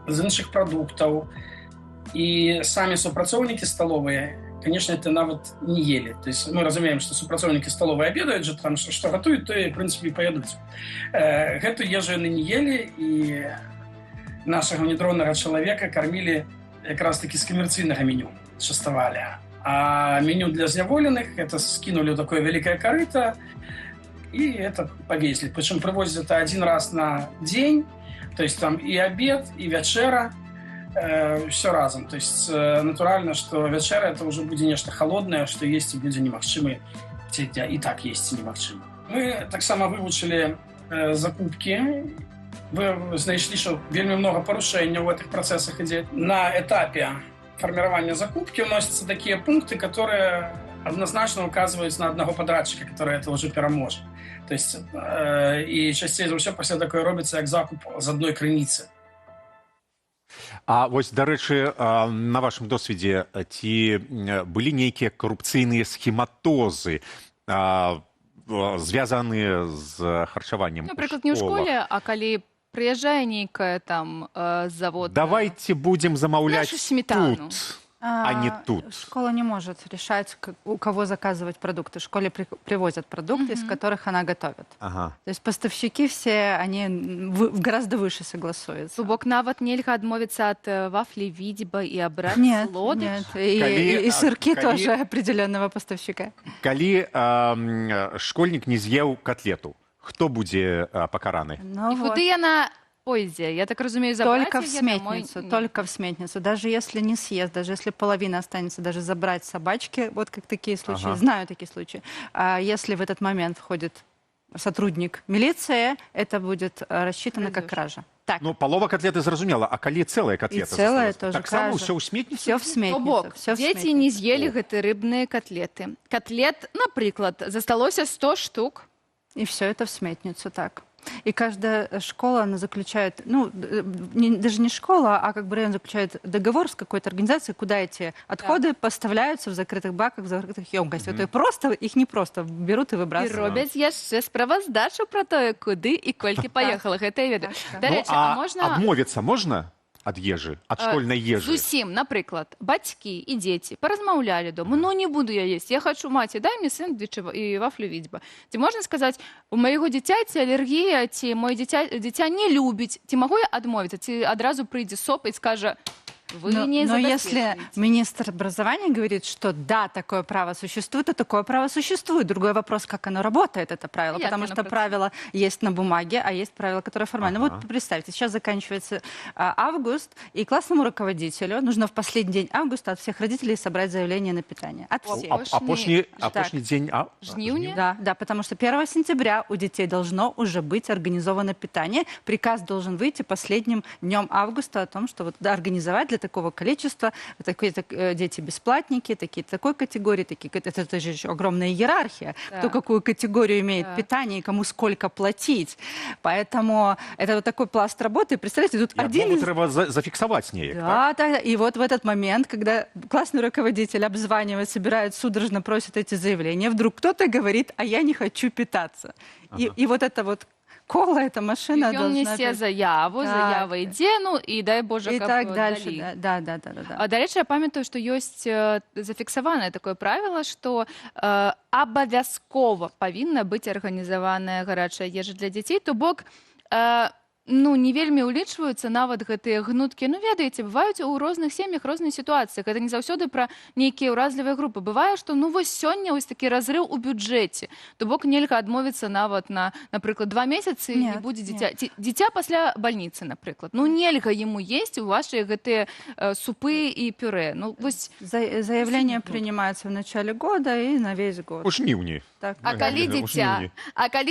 з іншых прадуктаў. І самі супрацоўнікі сталовыя, конечно, это нават не ели. То есть мы разумеем, что супрацоўнікі столовой обедают же, там, что готовят, то и, в принципе, и поедут. Гэту ежу яны не ели, и нашего внедронного человека кормили как раз-таки с коммерцийного меню, частовали. А меню для зняволенных, это скинули в такое великое корыто, и это повесили. Причем привозят это один раз на день, То есть там и обед, и вечера, все разом. То есть натуральна, што вячэра это уже будзе нешта холоднае, што есці будзе немагчыма, ці і так есці немагчыма. Мы таксама вывучылі закупкі. Вы знайшлі, што вельмі много парушэнняў в этих працэсах ідзе. На этапе формирования закупки вносятся такие пункты, которые однозначно указывают на одного подрядчика, который это уже переможет. То есть и часцей за ўсё пасля такое робіцца, як закуп з адной крыніцы. А вось, дарэчы, на вашым досведзе ці былі нейкія карупцыйныя схематозы, звязаныя з харчаваннем? Напрыклад, не ў школе, а калі прыязджае нейкая там завод. Давайте будем замаўляць сметану. тут, а не тут. Школа не может решать, у кого заказывать продукты. Школе привозят продукты, из которых она готовит. Ага. То есть поставщики все, они гораздо выше согласуются. Бок нават нельга адмовіцца ад вафлі Відзьба і абраць лодыч? Нет. И сырки тоже определенного поставщика. Калі школьнік не з'еў котлету, хто будзе пакараны? І куды яна пойдзе? Я так разумею, забрать только в сметницу, только в сметницу. Даже если не съест, даже если половина останется, даже забрать собачки, вот как такие случаи, знаю такие случаи. А если в этот момент входит сотрудник милиции, это будет рассчитано как кража. Так. Ну, полова котлеты зразумела, а калі цэлая котлета? И целая тоже так само кража. ўсё ў сметніцу? Все в сметницу. Бок, дзеці не з'елі гэты рыбныя котлеты. Котлет, напрыклад, засталося 100 штук. И все это в сметницу, так. И каждая школа, она заключает, ну, даже не школа, а как бы район заключает договор с какой-то организацией, куда эти отходы поставляются в закрытых баках, в закрытых емкостях. То есть просто, их не просто берут и выбрасывают. И робяць яшчэ справаздачу про тое, куды і колькі паехала. Гэта я ведаю. Ну, а адмовіцца можна? Ад ежы, ад школьнай ежы. Зусім, напрыклад, бацькі і дзеці паразмаўлялі дома, ну не буду я есть, я хочу, маці, дай мне сэндвіч і вафлю Відзьба. Ці можна сказаць, у майго дзіцяці алергія, ці моё дзіця не любіць, ці магу я адмовіцца, ці адразу прыйдзе СОП і скажа, вы не но если министр образования говорит, что да, такое право существует, то такое право существует. Другой вопрос, как оно работает, это правило. Потому что правило есть на бумаге, а есть правила, которые формально. Вот представьте, сейчас заканчивается август, и классному руководителю нужно в последний день августа от всех родителей собрать заявление на питание. От всех. Апошний день жнивня? Да, потому что 1 сентября у детей должно уже быть организовано питание. Приказ должен выйти последним днем августа о том, что вот организовать для такого количества, такие дети-бесплатники, такие такой категории, такие, это же еще огромная иерархия, да. Кто какую категорию имеет питание и кому сколько платить. Поэтому это вот такой пласт работы. Представляете, тут один... Треба зафиксовать неяк, да, так? И вот в этот момент, когда классный руководитель обзванивает, собирает, судорожно просит эти заявления, вдруг кто-то говорит, а я не хочу питаться. И вот это вот кола, эта машина должна... Он несе заяву, заява ідзе, ну, і дай Боже, і каб так дальше, далі. Да. А дарэчы, я памятаю, што ёсць зафіксаванае такое правіла, што абавязкова павінна быць арганізаваная гарачая ежа для дзяцей, то бок ну, не вельмі ўлічваюцца нават гэтыя гнуткі. Ну, ведаеце, бываюць у розных сем'ях розныя сітуацыі. Гэта не заўсёды пра нейкія ўразлівыя групы. Бывае, што ну вось сёння вось такі разрыў у бюджэце. То бок нельга адмовіцца нават на, напрыклад, 2 месяцы не будзе дзіця. Дзіця пасля бальніцы, напрыклад. Ну, нельга яму есці ў вашыя гэтыя супы і пюрэ. Ну, вось... Заявление принимается в начале года и на весь год. У жніўні. Так. А калі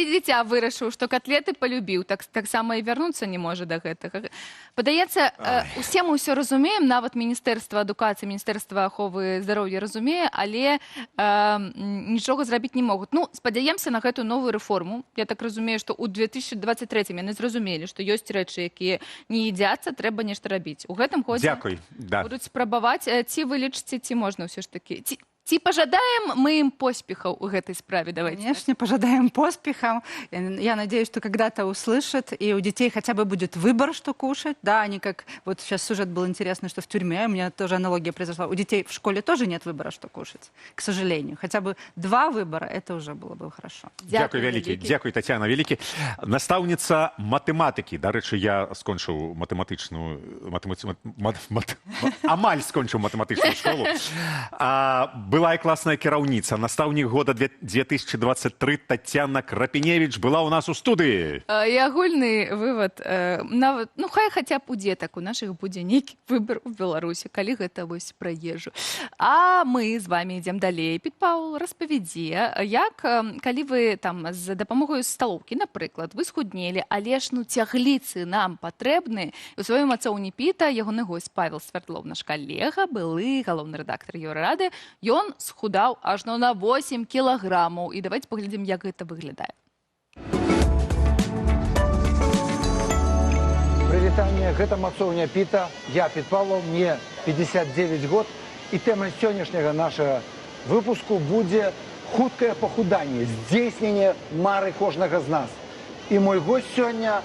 дзіця вырашыў, што котлеты полюбіў, так само і вярнуцца не можа да гэтага. Падаецца, усе мы ўсё разумеем, нават Міністэрства адукацыі, Міністэрства аховы здароўя разумее, але нічога зрабіць не могуць. Ну, спадзяемся на гэтую новую рэформу. Я так разумею, што ў 2023 яны зразумелі, што ёсць рэчы, якія не едзяцца, трэба нешта рабіць. У гэтым годзе будуць спрабаваць, ці вылічыце, ці можна ўсё ж такі... Ці пожадаем мы им поспехов у этой справе? Давайте. Конечно, пожадаем поспехов. Я надеюсь, что когда-то услышат, и у детей хотя бы будет выбор, что кушать. Да, они как... Вот сейчас сюжет был интересный, что в тюрьме, у меня тоже аналогия произошла. У детей в школе тоже нет выбора, что кушать, к сожалению. Хотя бы 2 выбора, это уже было бы хорошо. Дякую вялікі. Дякую, Тацяна, вялікі. Настаўніца матэматыкі. Дарэчы, я скончыў амаль скончыў матэматычную школу. Былая класная кіраўніца, настаўнік года 2023 Тацяна Крапіневіч была ў нас у студыі. І агульны вывод, нават, ну хай хаця б у дзетак у нашых будзе нейкі выбар у Беларусі, калі гэта вось пра ежу. А мы з вами ідзем далей. Піт Паўл распавядзе, як калі вы там з дапамогаю сталоўкі, напрыклад, вы схуднелі, але ж ну цягліцы нам патрэбны. І у сваёй мацоўні Піта ягоны гость Павел Свердлов, наш калега, былы галоўны рэдактар Еўрарады, ён схудаў ажно на 8 кілаграмаў. І давайте паглядзім, як гэта выглядае. Прывітанне, гэта мацоўня Піта. Я Піт Павлов, мне 59 год. І тэмай сённяшняга нашага выпуску будзе хуткае пахуданне, здзейсненне мары кожнага з нас. І мой гость сёння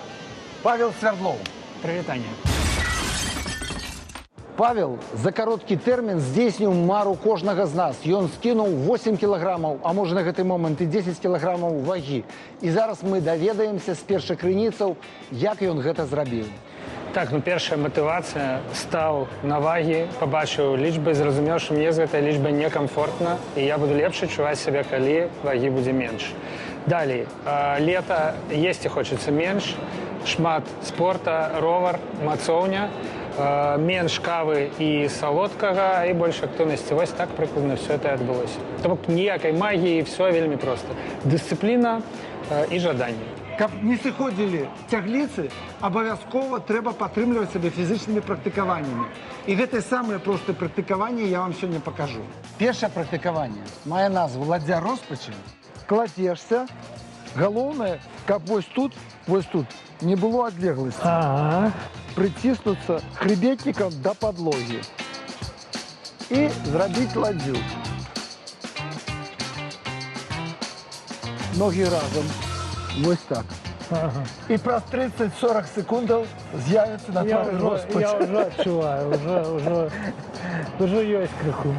Павел Свердлов. Прывітанне. Павел за кароткі тэрмін здзейсніў мару кожнага з нас. Ён скінуў 8 кілаграмаў, а можа на гэты момант і 10 кілаграмаў вагі. І зараз мы даведаемся з першакрыніцаў, як ён гэта зрабіў. Так, ну першая матывацыя, стаў на вагі, пабачыў лічбы, зразумеў, што мне з гэтай лічбай некамфортна, і я буду лепш адчуваць сябе, калі вагі будзе менш. Далей, лета, есці хочацца менш, шмат спорта, ровар, мацоўня, менш кавы і салодкага, і больш актыўнасці. Вось так прыкладна все это адбылося. То бок ніякай магіі, все вельмі проста. Дысцыпліна і жаданне. Каб не сыходзілі цягліцы, абавязкова трэба падтрымліваць сябе фізічнымі практыкаваннямі. І гэтае самае простае практыкаванне я вам сёння пакажу. Першае практыкаванне мае назву ладдзя роспачы. Кладзешся. Галоўнае, каб вось тут не было адлегласці. Прыціснуцца хребетнікам да падлогі. І зрабіць ладдзю. Ногі разам. Вось так. І праз 30-40 секундаў з'явіцца на твары роспач. Я ўжо адчуваю, ўжо ёсць крыху.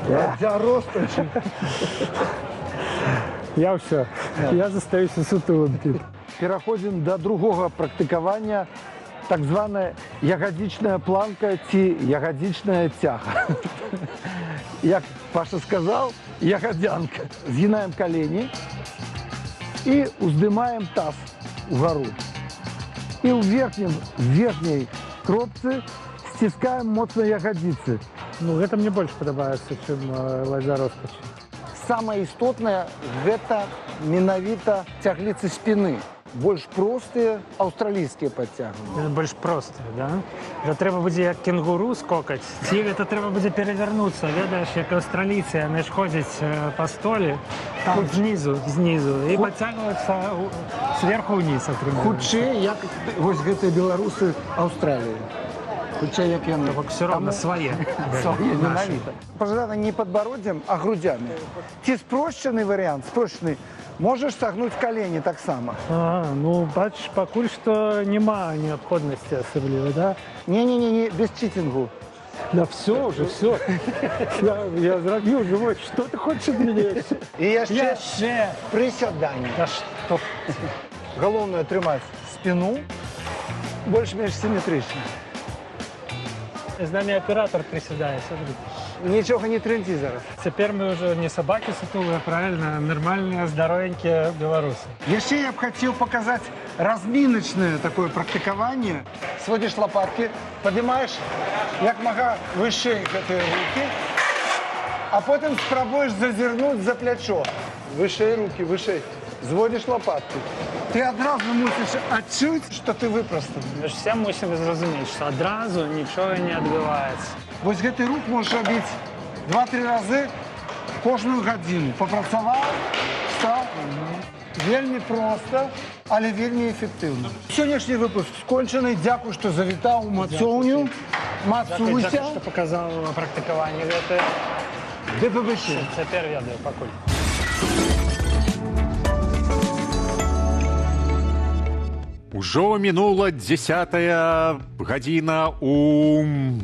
Ладдзя роспачы. Я ўсё. Я застаюся сутулым. Пераходзім да другога практыкавання, так званая ягадзічная планка ці ягадзічная цяга. Як Паша сказаў, ягадзянка. Згінаем калені і уздымаем таз угару. І ў верхняй кропцы сціскаем моцна ягадзіцы. Ну, гэта мне больш падабаецца, чым ладдзя роспачы. Самае істотнае – гэта менавіта цягліцы спіны. Больш простыя аўстралійскія падцягванні. Больш простыя, да? Гэта трэба будзе як кенгуру скокаць. Ці гэта трэба будзе перавярнуцца, ведаеш, як аўстралійцы, яны ж ходзяць па столе, там знізу, і падцягваюцца сверху ўніз. Хутчэй, як вось гэтыя беларусы Аўстраліі. Хутчэй, як яны. Все роўна свае. Свае, менавіта. Пажадана не падбароддзям, а грудзямі. Ці спрошчаны варыянт, спрошчаны, можаш сагнуць калені таксама. Ну, бачыш, пакуль што няма неабходнасці асаблівай, да? Не, без читингу. Да все уже, все. Я зрабіў живот. Что ты хочешь от меня? І яшчэ прысяданне. Галоўнае трымаць спіну больш-менш сіметрычна. З нами аператор присядае, смотри. Нічога не трэнці зараз. Цяпер мы ўжо не сабакі сутулыя, правильно, нармальныя, здаровенькія беларусы. Яшчэ я б хацеў паказаць разміначнае такое практыкаванне. Сводзіш лопаткі, падымаеш як мага вышэй гэтыя рукі, а потым спрабуеш зазірнуць за плячо. Вышэй рукі, вышэй. Зводишь лопатку. Ты адразу мусіш адчуць, што ты выпрастаны. Мы ж все мусім зразумець, што адразу нічога не адбываецца. Вось гэты рух можаш рабіць 2-3 разы кожную гадзіну. Папрацаваў, стаў. Вельмі проста, але вельмі эфектыўна. Сённяшні выпуск скончаны. Дзякуй, што завітаў у мацоўню. Мацуйся. Дзякуй, што паказаў практыкаванне гэтае. Ды пабачы. Цяпер ведаю, пакуль. Ужо мінула 10-я гадзіна у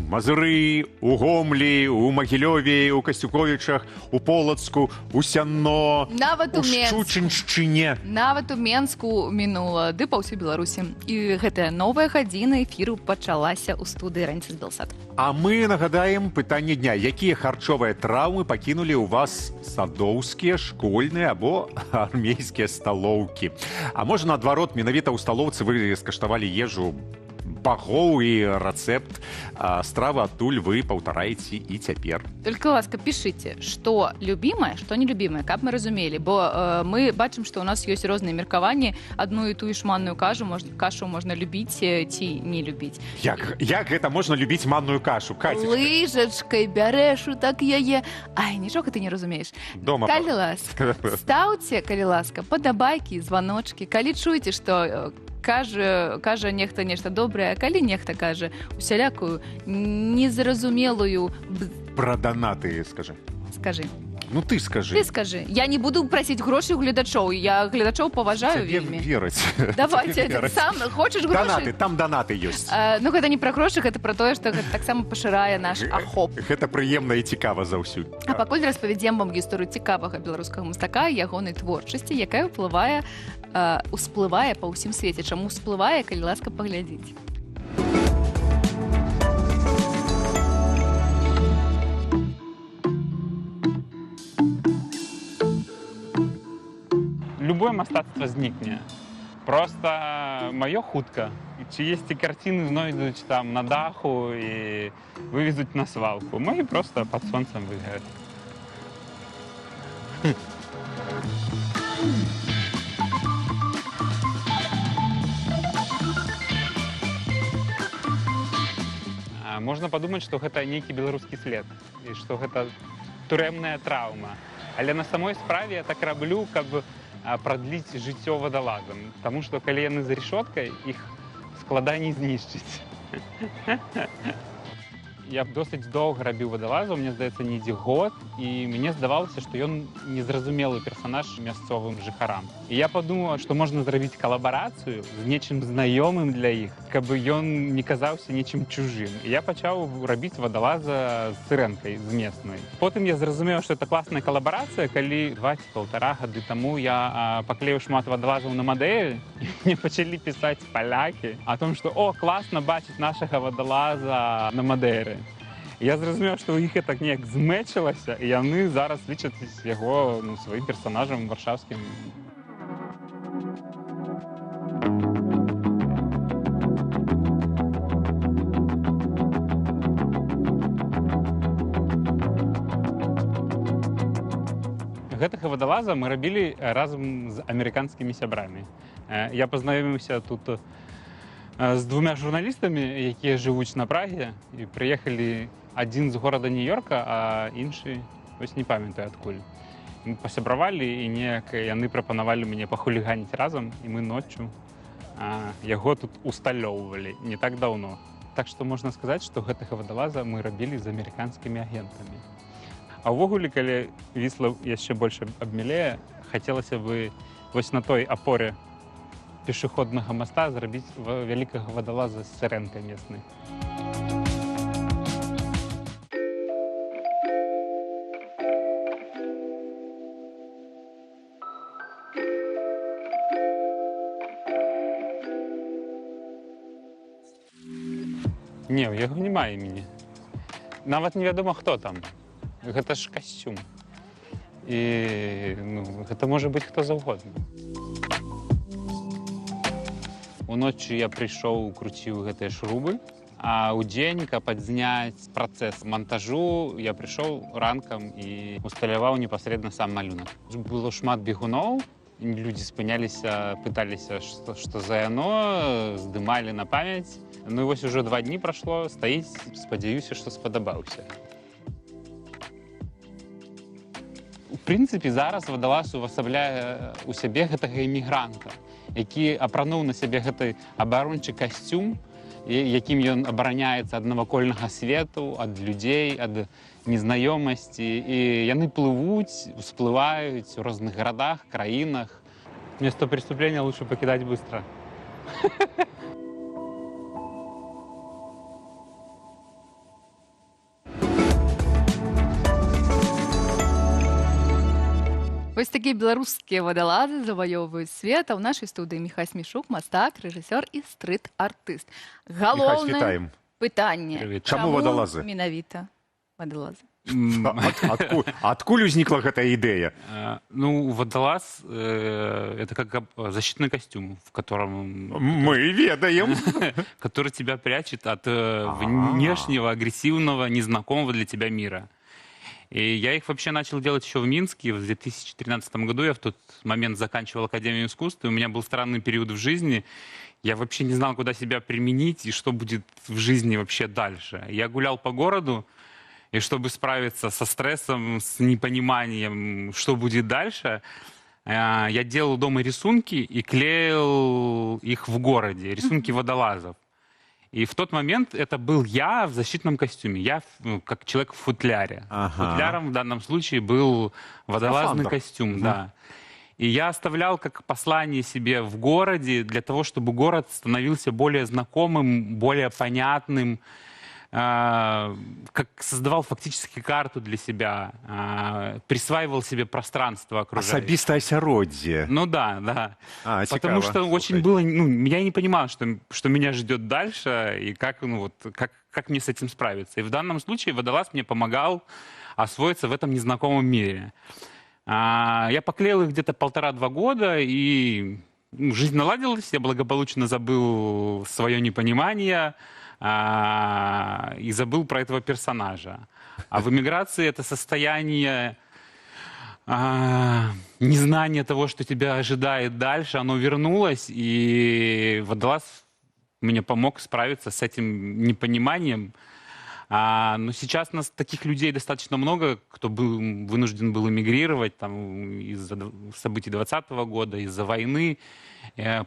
Мазыры, у Гомлі, у Магілёве, у Касцюковічах, у Полацку, у Сянно, у Шчучыншчыне. Нават у Менску мінула, ды па ўсёй Беларусі. І гэтая новая гадзіна эфіру пачалася ў студыі «Раніца з Белсат». А мы нагадаем пытанне дня. Якія харчовыя траўмы пакінулі ў вас садоўскія, школьныя або армейскія сталоўкі? А можа, наадварот, менавіта ў сталоўцы вы скаштавалі ежу багоў і рэцэпт стравы адтуль вы паўтараеце і цяпер. Только ласка, пишите, что любимое, что нелюбимое, как мы разумели. Бо мы бачым, что у нас есть розныя меркаванні. Одну і ту ж манную кашу можна любіць ці не любіць. Як гэта можна любіць манную кашу, Катечка? Лыжачкай бярэш, так яе. Ай, нічога ты не разумееш. Дома. Калі ласка, ставце, калі ласка, падабайкі, званочкі. Калі чуеце, што кажа нехта нешта добрае, а калі нехта кажа усялякую незразумелую... Пра данаты скажы. Скажы. Ну ты скажы. Ты скажы. Я не буду прасіць грошы ў гледачоў. Я гледачоў паважаю вельмі. Верыць. Давайте, сам хочаш грошы? Данаты, там данаты ёсць. Ну гэта не пра грошы, гэта пра тое, што гэта таксама пашырае наш ахоп. Гэта прыемна і цікава заўсюль. А пакуль распавядзем вам гісторыю цікавага беларускага мастака і ягонай творчасці, якая усплывае па ўсім свеце. Чаму усплывае, калі ласка, паглядзіць. Любое мастацтва знікне. Просто маё хутка. Чиесьці карціны знойдуць там на даху і вывезуць на свалку. Мои просто пад сонцам выгораць. Можна падумаць, што гэта нейкі беларускі след і што гэта турэмная траўма. Але на самой справе я так раблю, каб прадліць жыццё вадалазам. Таму што калі яны за решоткай, іх складаней знішчыць. Я досыць доўга рабіў вадалаза, мне здаецца, недзе год, і мне здавалася, што ён незразумелы персанаж мясцовым жыхарам. І я падумала, што можна зрабіць калабарацыю з нечым знаёмым для іх, каб ён не казаўся нечым чужым. І я пачаў рабіць вадалаза з сырэнкай, з местнай. Потым я зразумеў, што это класная калабарацыя, калі 2-1,5 гады таму я паклеіў шмат вадалазаў на Мадейры, і мне пачалі пісаць палякі о том, што «О, класна бачыць нашага вадалаза на Мадейры». Я зразумеў, што ў іх так неяк змэчылася, і яны зараз лічаць яго сваім персанажам варшаўскім. Гэтага вадалаза мы рабілі разам з амерыканскімі сябрамі. Я пазнаёміўся тут з 2 журналістамі, якія жывуць на Праге, і прыехалі адзін з горада Нью-Йорка, а іншы, вось не памятаю адкуль. Мы пасябравалі, і неяк яны прапанавалі мне пахуліганіць разам, і мы ноччу яго тут усталёўвалі не так даўно. Так што можна сказаць, што гэтага вадалаза мы рабілі з амерыканскімі агентамі. А ўвогуле, калі Вісла яшчэ больш абмілее, хацелася бы вось на той апоре пешаходнага моста зрабіць вялікага вадалаза з сырэнкай местнай. Не, у яго няма імені. Нават невядома, хто там. Гэта ж касцюм. І гэта можа быць хто заўгодна. Уночы я прыйшоў, круціў гэтыя шрубы, а ў дзень, каб адзняць працэс монтажу, я прыйшоў ранкам і усталяваў непасрэдна сам малюнак. Было шмат бегуноў, людзі спыняліся, пыталіся, што за яно, здымалі на памяць. Ну і вось ужо 2 дні прайшло, стаіць, спадзяюся, што спадабаўся. У прынцыпе, зараз вадалаз увасабляе ў сябе гэтага эмігранта, які апрануў на сябе гэты абарончы касцюм, якім ён абараняецца ад навакольнага свету, ад людзей, ад незнаёмасці. І яны плывуць, усплываюць у розных гарадах, краінах. Место преступления лучше покидать быстро. Вось такія беларускія вадалазы заваёўваюць свет, а ў нашай студыі Міхась Мішук, мастак, рэжысёр і стрыт-артыст. Міхась, вітаем. Пытанне. Привет. Чаму вадалазы? Менавіта вадалазы. Адкуль узнікла гэтая ідэя? Ну, водолаз это как защитный костюм, в котором... Мы ведаем. Который тебя прячет от внешнего, агрессивного, незнакомого для тебя мира. И я их вообще начал делать еще в Минске. В 2013 году я в тот момент заканчивал Академию искусств, и у меня был странный период в жизни. Я вообще не знал, куда себя применить и что будет в жизни вообще дальше. Я гулял по городу, и чтобы справиться со стрессом, с непониманием, что будет дальше, я делал дома рисунки и клеил их в городе, рисунки водолазов. И в тот момент это был я в защитном костюме, я как человек в футляре. Футляром в данном случае был водолазный костюм, да. И я оставлял как послание себе в городе для того, чтобы город становился более знакомым, более понятным, как создавал фактически карту для себя, присваивал себе пространство окружающее. Особистое асяроддзе. Ну да, да. цікава. Потому что очень было... Ну, я не понимал, что меня ждет дальше, и как мне с этим справиться. И в данном случае водолаз мне помогал освоиться в этом незнакомом мире. Я поклеил их где-то 1,5-2 года, и жизнь наладилась, я благополучно забыл свое непонимание, и забыл про этого персонажа. А в эмиграции это состояние незнания того, что тебя ожидает дальше, оно вернулось, и водолаз мне помог справиться с этим непониманием. Но сейчас у нас таких людей достаточно много, кто вынужден был эмигрировать там, из-за событий 2020 года, из-за войны,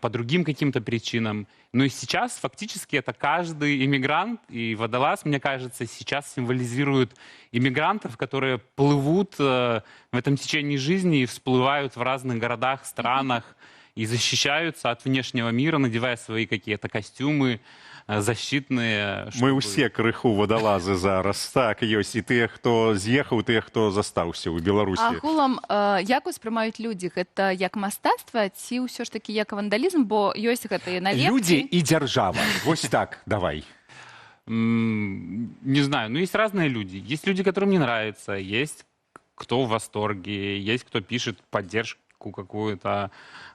по другим каким-то причинам. Но и сейчас фактически это каждый иммигрант, и водолаз, мне кажется, сейчас символизирует иммигрантов, которые плывут в этом течении жизни и всплывают в разных городах, странах и защищаются от внешнего мира, надевая свои какие-то костюмы защитные. Мы ўсе крыху вадалазы зараз. Так, ёсць і тыя, хто з'ехаў, тыя, хто застаўся ў Беларусі. Агулам, як успрымаюць людзі? Гэта як мастацтва ці ўсё ж такі як вандалізм, бо ёсць гэтыя налепкі? Людзі і дзяржава. Вось так, давай. Не знаю, но есть разные люди. Есть люди, которым не нравится, есть кто в восторге, есть кто пишет поддержку какую-то,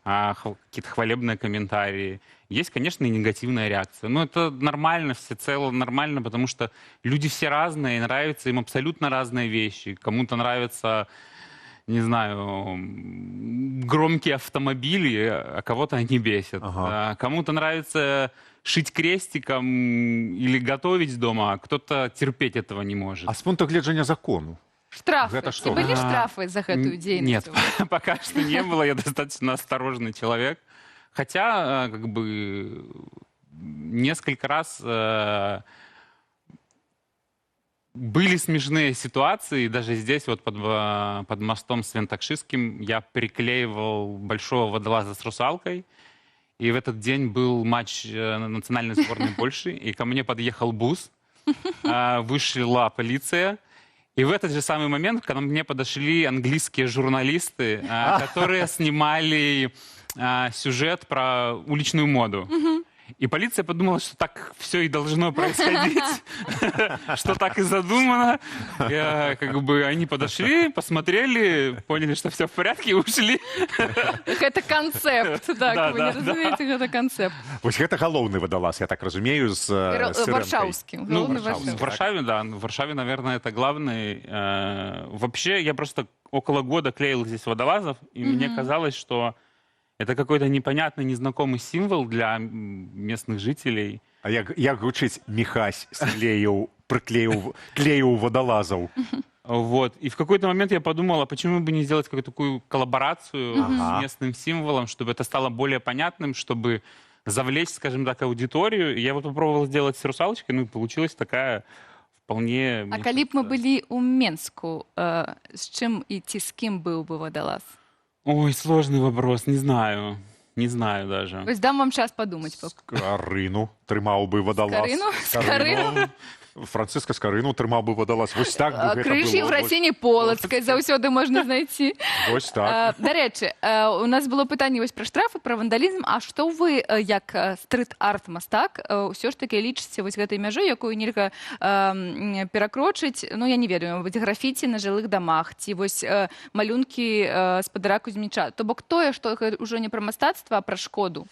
какие-то хвалебные комментарии. Есть, конечно, и негативная реакция. Но это нормально, всецело нормально, потому что люди все разные, и нравятся им абсолютно разные вещи. Кому-то нравятся, не знаю, громкие автомобили, а кого-то они бесят. Кому-то нравится шить крестиком или готовить дома, а кто-то терпеть этого не может. А с пункта гледжання закону? Штрафы. Ці былі штрафы за гэтую дзейнасць? Нет, пока что не было. Я достаточно осторожный человек. Хотя, как бы, несколько раз были смешные ситуации. Даже здесь, вот под мостом Свентакшистским, я приклеивал большого водолаза с русалкой. И в этот день был матч национальной сборной Польши. И ко мне подъехал бус, вышла полиция. И в этот же самый момент ко мне подошли английские журналисты, которые снимали сюжет про уличную моду. И полиция подумала, что так все и должно происходить, что так и задумано. Как бы они подошли, посмотрели, поняли, что все в порядке, и ушли. Это концепт, так, вы не разумеете, это концепт. Вось гэта галоўны вадалаз, я так разумею, з Варшаўскім. В Варшаве, да. В Варшаве, наверное, это главный. Вообще, я просто около года клеил здесь водолазов, и мне казалось, что это какой-то непонятный, незнакомый символ для местных жителей. А як гучыць Михась клеіў водолазаў? Вот. И в какой-то момент я подумал, а почему бы не сделать какую-то такую коллаборацию с местным символом, чтобы это стало более понятным, чтобы завлечь, скажем так, аудиторию. Я вот попробовал сделать с русалочкой, ну и получилась такая вполне... А калі б мы былі ў Менску, з чым і ці з кім быў бы водолаз? Ой, сложный вопрос, не знаю. Не знаю даже. То есть дам вам час подумать. Скарыну трымаў бы водолаз. Скарыну? Францыска Скарыну трымаў бы вадалаз. Вось так бы гэта Крыжі было. ў Расіні Полацкай заўсёды можна знайсці. Вось так. Дарэчы, у нас было пытанне вось пра штрафы, пра вандалізм. А што вы, як стрыт-арт мастак, ўсё ж такі лічыце вось гэтай мяжой, якую нельга перакрочыць, ну, я не ведаю, мабыць, графіці на жылых дамах, ці вось малюнкі спадара Кузьміча. То бок тое, што ўжо не пра мастацтва, а пра шкоду.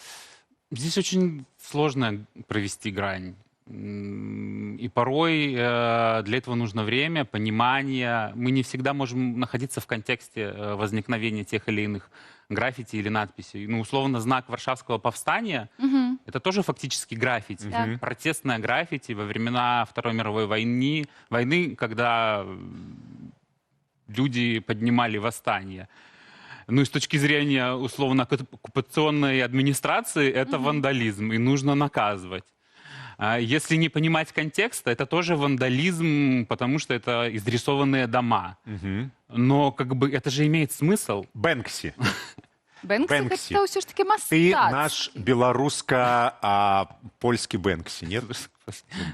Здесь очень сложно провести грань. И порой для этого нужно время, понимание. Мы не всегда можем находиться в контексте возникновения тех или иных граффити или надписей. Ну, условно, знак Варшавского повстания — это тоже фактически граффити. Протестное граффити во времена Второй мировой войны, когда люди поднимали восстание. Ну и с точки зрения, условно, оккупационной администрации, это вандализм, и нужно наказывать. Если не понимать контекста, это тоже вандализм, потому что это изрисованные дома. Но как бы это же имеет смысл. Бэнкси. Бэнкси — это все ж таки Ты мастацтва. наш беларуска-польскі Бэнкси, нет?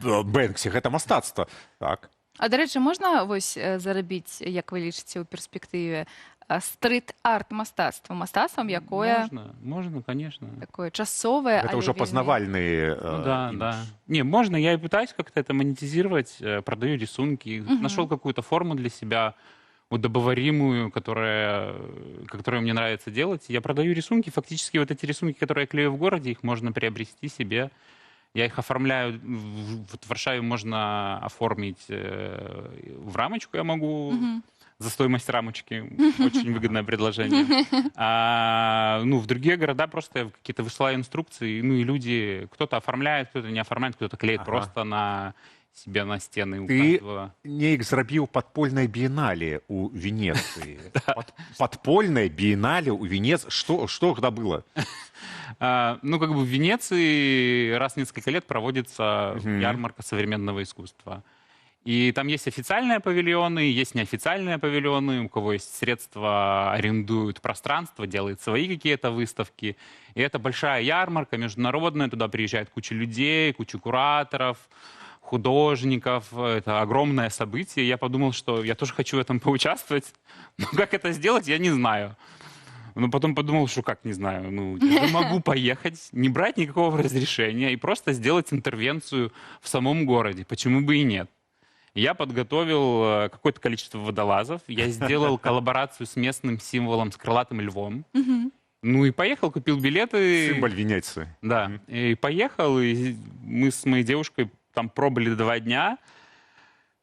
Бэнкси, гэта мастацтва. Так. А, дарэчы, можна вось зарабіць, як вы лічыце, у перспектыве стрит-арт мастацтва, мастацтвам, якое... Можно, конечно. Такое часовое, Это уже познавальные да. Не, можно, я и пытаюсь как-то это монетизировать, продаю рисунки, нашел какую-то форму для себя, удобоваримую, которую мне нравится делать. Я продаю рисунки, фактически вот эти рисунки, которые я клею в городе, их можно приобрести себе. Я их оформляю, в Варшаве можно оформить в рамочку, я могу... За стоимость рамочки. Очень выгодное предложение. Ну, в другие города просто я какие-то высылаю инструкции, ну и люди, кто-то оформляет, кто-то не оформляет, кто-то клеит просто на себе на стены. Ты неяк зрабіў падпольнае біеннале у Венеции. Подпольное биеннале у Венеции. Что тогда было? Ну, как бы в Венеции раз в несколько лет проводится ярмарка современного искусства. И там есть официальные павильоны, есть неофициальные павильоны, у кого есть средства, арендуют пространство, делают свои какие-то выставки. И это большая ярмарка международная, туда приезжает куча людей, куча кураторов, художников. Это огромное событие. Я подумал, что я тоже хочу в этом поучаствовать. Но как это сделать, я не знаю. Но потом подумал, что как, не знаю, ну, я могу поехать, не брать никакого разрешения и просто сделать интервенцию в самом городе. Почему бы и нет? Я подготовил какое-то количество водолазов, я сделал коллаборацию с местным символом, с крылатым львом. Ну и поехал, купил билеты. Символ Венеции. Да, и поехал, и мы с моей девушкой там пробыли 2 дня,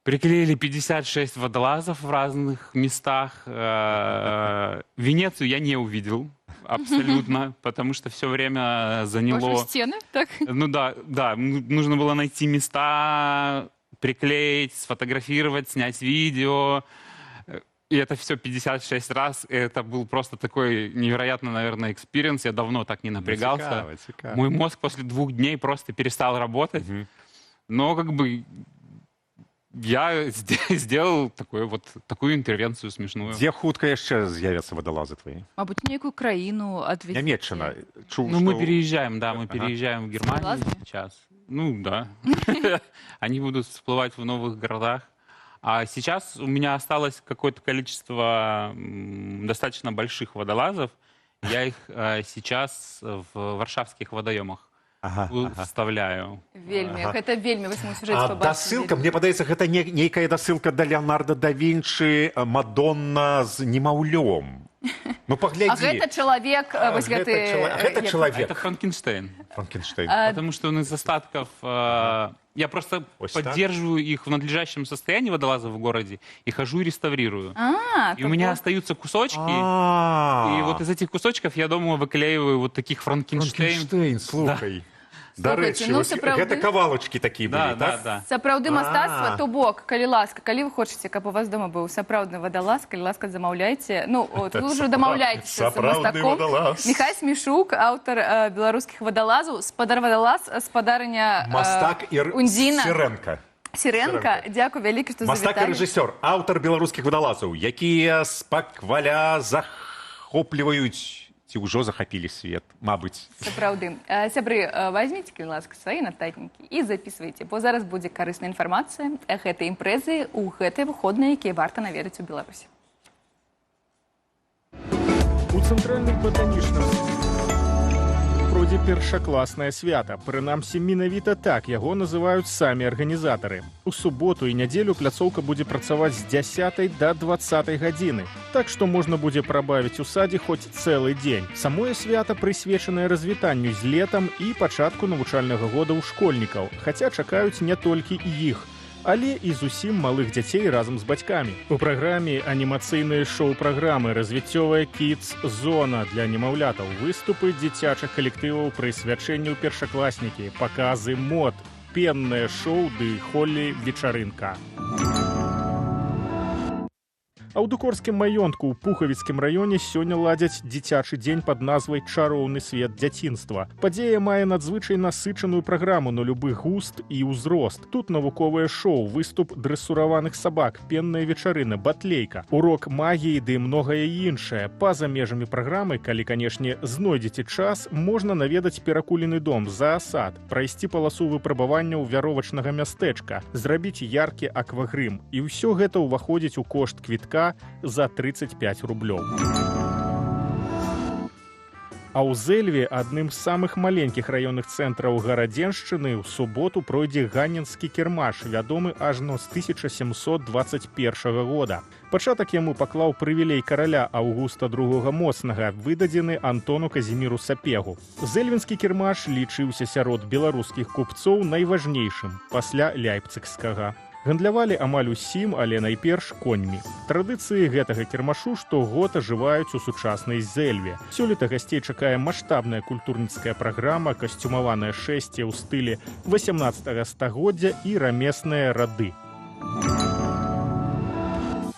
приклеили 56 водолазов в разных местах. Венецию я не увидел абсолютно, потому что все время заняло... Ваши стены, так? Ну да, нужно было найти места... приклеить, сфотографировать, снять видео. И это все 56 раз. И это был просто такой невероятно, наверное, экспириенс. Я давно так не напрягался. Цікаво. Мой мозг после 2 дней просто перестал работать. Но как бы я сделал такую интервенцию смешную. Где хутка яшчэ з'явяцца вадалазы твои? Мабуть, некую краіну адвезці. Нямецчына. Ну, мы переезжаем, да, мы переезжаем в Германию сейчас. Ну, да. Они будут всплывать в новых городах. А сейчас у меня осталось какое-то количество достаточно больших водолазов. Я их сейчас в варшавских водоемах вставляю. Вельмі, гэта вельмі, вось мы сюжэце побачылі. Дасылка, мне падаецца, гэта нейкая дасылка да Леонардо да Вінчы, Мадонна з немаўлём. Ну, погляди. А гэта чалавек, вось гэты... Гэта чалавек. Это Франкенштейн. Франкенштейн. Потому что он из остатков... Я просто поддерживаю их в надлежащем состоянии водолазов в городе и хожу и реставрирую. И у меня остаются кусочки. И вот из этих кусочков я дома выклеиваю вот таких Франкенштейн. Франкенштейн, слухай. Да рэчы, гэта кавалачкі такія былі, так? Сапраўды мастацтва, то бок, калі ласка, калі вы хочаце, каб у вас дома быў сапраўдны вадалаз, калі ласка, замаўляйце. Ну, вы ўжо дамаўляецеся з мастаком. Міхай Смешук, аўтар беларускіх вадалазаў, спадар вадалаз, спадарыня Ундзіна. Сірэнка. Сірэнка, дзякую вялікі, што завіталі. Мастак і рэжысёр, аўтар беларускіх вадалазаў, якія спакваля захопліваюць ці ўжо захапілі свет, мабыць. Сапраўды. Сябры, возьмите, калі ласка, свае нататнікі і записывайте, бо зараз будзе карысная інфармацыя гэтай імпрэзы ў гэтыя выходныя, якія варта наведаць у Беларусі. У цэнтральным батанічным пройдзе першакласнае свята. Прынамсі, менавіта так яго называюць самі арганізатары. У суботу і нядзелю пляцоўка будзе працаваць з 10 до 20 гадзіны. Так што можна будзе прабавіць у садзе хоць цэлы дзень. Самое свята прысвечанае развітанню з летам і пачатку навучальнага года ў школьнікаў, хаця чакаюць не толькі іх, але і зусім малых дзяцей разам з бацькамі. У праграме анімацыйныя шоу-праграмы, развіццёвая кідс-зона для немаўлятаў, выступы дзіцячых калектываў, прысвячэнняў першакласнікі, паказы мод, пеннае шоу ды холлі-вечарынка. А ў Дукорскім маёнтку ў Пухавіцкім раёне сёння ладзяць дзіцячы дзень пад назвай «Чароўны свет дзяцінства». Падзея мае надзвычай насычаную праграму на любы густ і ўзрост. Тут навуковае шоу, выступ дрэсураваных сабак, пенная вечарына, батлейка, урок магіі ды многае іншае. Па-за межамі праграмы, калі, канешне, знойдзеце час, можна наведаць перакулены дом, заасад, прайсці паласу выпрабаванняў вяровачнага мястэчка, зрабіць яркі аквагрым. І ўсё гэта ўваходзіць у кошт квітка за 35 рублёў. А ў Зэльве, адным з самых маленькіх раённых цэнтраў гарадзеншчыны, ў суботу пройдзе ганінскі кірмаш, вядомы ажно з 1721 года. Пачатак яму паклаў прывілей караля Аўгуста II Моцнага, выдадзены Антону Казіміру Сапегу. Зэльвінскі кірмаш лічыўся сярод беларускіх купцоў найважнейшым пасля ляйпцыгскага. Гандлявалі амаль усім, але найперш коньмі. Традыцыі гэтага кірмашу штогод ажываюць у сучаснай Зэльве. Сёлета гасцей чакае маштабная культурніцкая праграма, касцюмаванае шэсце ў стылі 18 стагоддзя і рамесныя рады.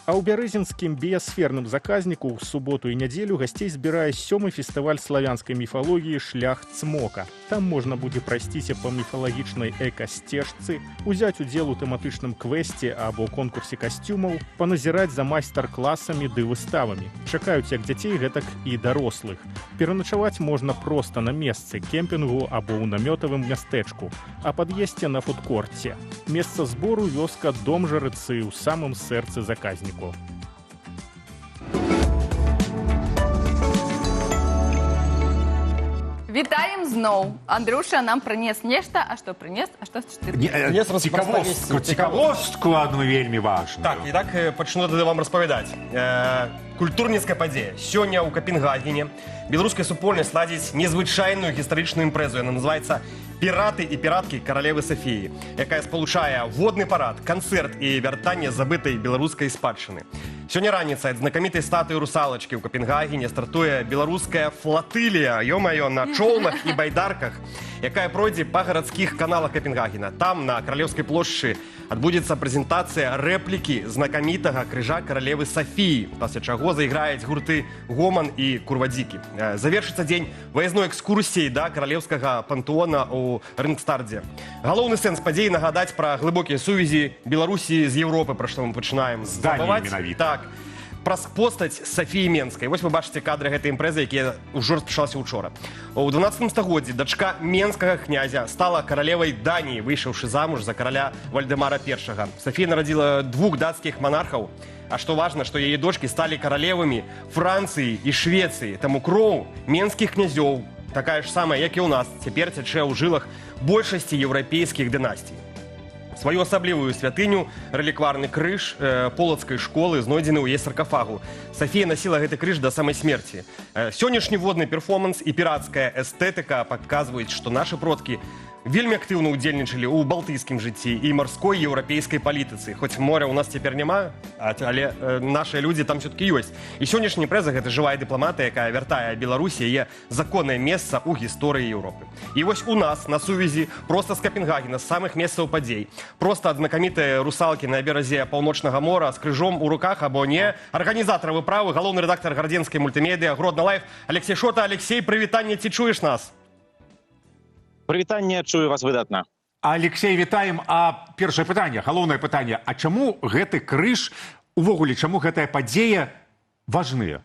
А ў бярэзінскім біясферным заказніку ў суботу і нядзелю гасцей збірае 7-й фестываль славянскай міфалогіі «Шлях цмока». Там можна будзе прайсціся па міфалагічнай эка-сцежцы, узяць удзел у тэматычным квесце або конкурсе касцюмаў, паназіраць за майстар-класамі ды выставамі. Чакаюць як дзяцей, гэтак і дарослых. Пераначаваць можна проста на месцы, кемпінгу або ў намётавым мястэчку, а пад'есці на фудкорце. Месца збору вёска Дом Жарыцы ў самым сэрцы заказніку. Вітаем зноў. Андрюша нам прынес нешта, а што прынес? А што цікавостку адну вельмі важную. Так, і так пачну вам распавядаць. Культурніцкая падзея. Сёння ў Капенгагене беларуская супольнасць ладзіць незвычайную гістарычную імпрэзу. Яна называецца «Піраты і піраткі каралевы Сафіі», якая спалучае водны парад, канцэрт і вяртанне забытай беларускай спадчыны. Сёння раніцай ад знакамітай статуі русалачкі ў Капенгагене стартуе беларуская флатылія, ё-маё, на чоўнах і байдарках, якая пройдзе па гарадскіх каналах Капенгагена. Там, на Каралеўскай плошчы, адбудзецца прэзентацыя рэплікі знакамітага крыжа каралевы Сафіі, пасля чаго зайграюць гурты «Гоман» і «Курвадзікі». Завершыцца дзень выязной экскурсіяй да каралеўскага пантэона ў Рынгстардзе. Галоўны сэнс падзеі нагадаць пра глыбокія сувязі Беларусі з Еўропы, пра што мы пачынаем здаваць. Так. Праз постаць Сафіі Менскай. Вось вы бачыце кадры гэтай імпрэзы, якія ўжо распачалася ўчора. У 12 стагоддзі дачка менскага князя стала каралевай Даніі, выйшаўшы замуж за караля Вальдэмара I. Сафія нарадзіла 2 дацкіх монархаў, а што важна, што яе дочкі сталі каралевамі Францыі і Швецыі. Таму кроў менскіх князёў, такая ж самая, як і ў нас, цяпер цячэ ў жылах большасці еўрапейскіх дынастый. Сваю асаблівую святыню, рэлікварны крыж полацкай школы, знойдзены ў яе саркафагу. Сафія насіла гэты крыж да самай смерці. Сённяшні водны перформанс і піратская эстэтыка паказваюць, што нашы продкі вельмі актыўна ўдзельнічалі ў балтыйскім жыцці і марской еўрапейскай палітыцы. Хоць моря ў нас цяпер няма, але нашыя людзі там все-таки ёсць. І сённяшняя імпрэза — гэта жывая дыпламатыя, якая вяртае Беларусі яе законнае месца ў гісторыі Еўропы. І вось у нас на сувязі проста з Капенгагена, з самых месцаў падзей, проста ад знакамітыя русалкі на беразе Паўночнага мора з крыжом у руках або не, арганізатар выправы, галоўны рэдактар гарадзенскай мультымедыа Гродна Лайф Алексей Шота. Алексей, прывітанне, ці чуеш нас? Прывітанне, чую вас выдатна. Алексей, вітаем. А першае пытанне, галоўнае пытанне, а чаму гэты крыж, увогуле, чаму гэтая падзея важная?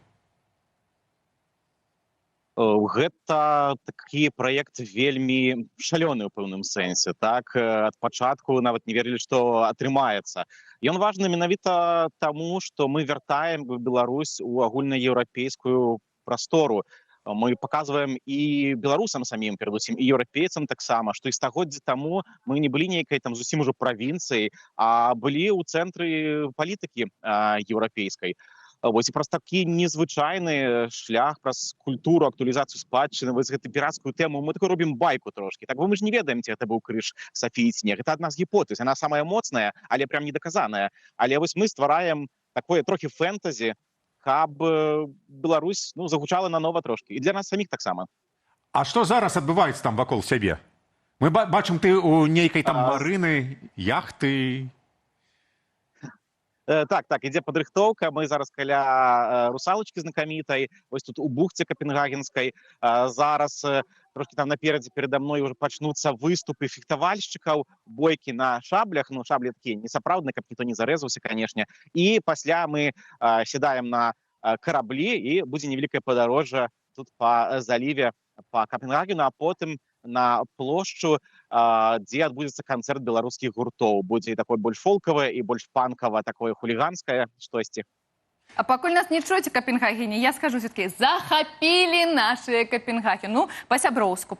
Гэта такі праект вельмі шалёны ў пэўным сэнсе. Так, ад пачатку нават не верылі, што атрымаецца. Ён важны менавіта таму, што мы вяртаем Беларусь у агульнаеўрапейскую прастору. Мы паказваем і беларусам самім, перадусім, і еўрапейцам таксама, што і стагоддзі таму мы не былі нейкай там зусім ужо правінцыяй, а былі ў цэнтры палітыкі еўрапейскай. Вось і праз такі незвычайны шлях, праз культуру, актуалізацыю спадчыны, вось гэту пірацкую тэму, мы такой робім байку трошкі. Так, бо мы ж не ведаем, ці гэта быў крыж Сафіі ці не. Гэта адна з гіпотэз, яна самая моцная, але прям недаказаная. Але вось мы ствараем такое трохі фэнтазі, каб Беларусь загучала нанова трошкі. І для нас саміх таксама. А што зараз адбываецца там вакол сябе? Мы бачым, ты у нейкай там марыны, яхты... Так, ідзе падрыхтоўка. Мы зараз каля русалачкі знакамітай, вось тут у бухце капенгагенскай. Зараз трошкі там наперадзе перада мной ўжо пачнуцца выступы фехтавальшчыкаў, бойкі на шаблях, шаблі такія несапраўдныя, каб ніхто не зарэзаўся, канешне. І пасля мы сядаем на караблі, і будзе невялікае падарожжа тут па заліве, па Капенгагену, а потым на плошчу, дзе адбудзецца канцэрт беларускіх гуртоў. Будзе і такое больш фолкавае, і больш панкава, такое хуліганскае штосьці. А пакуль нас не чуеце Капенгагене, я скажу все-таки, захапілі нашы Капенгаген. Па-сяброўску,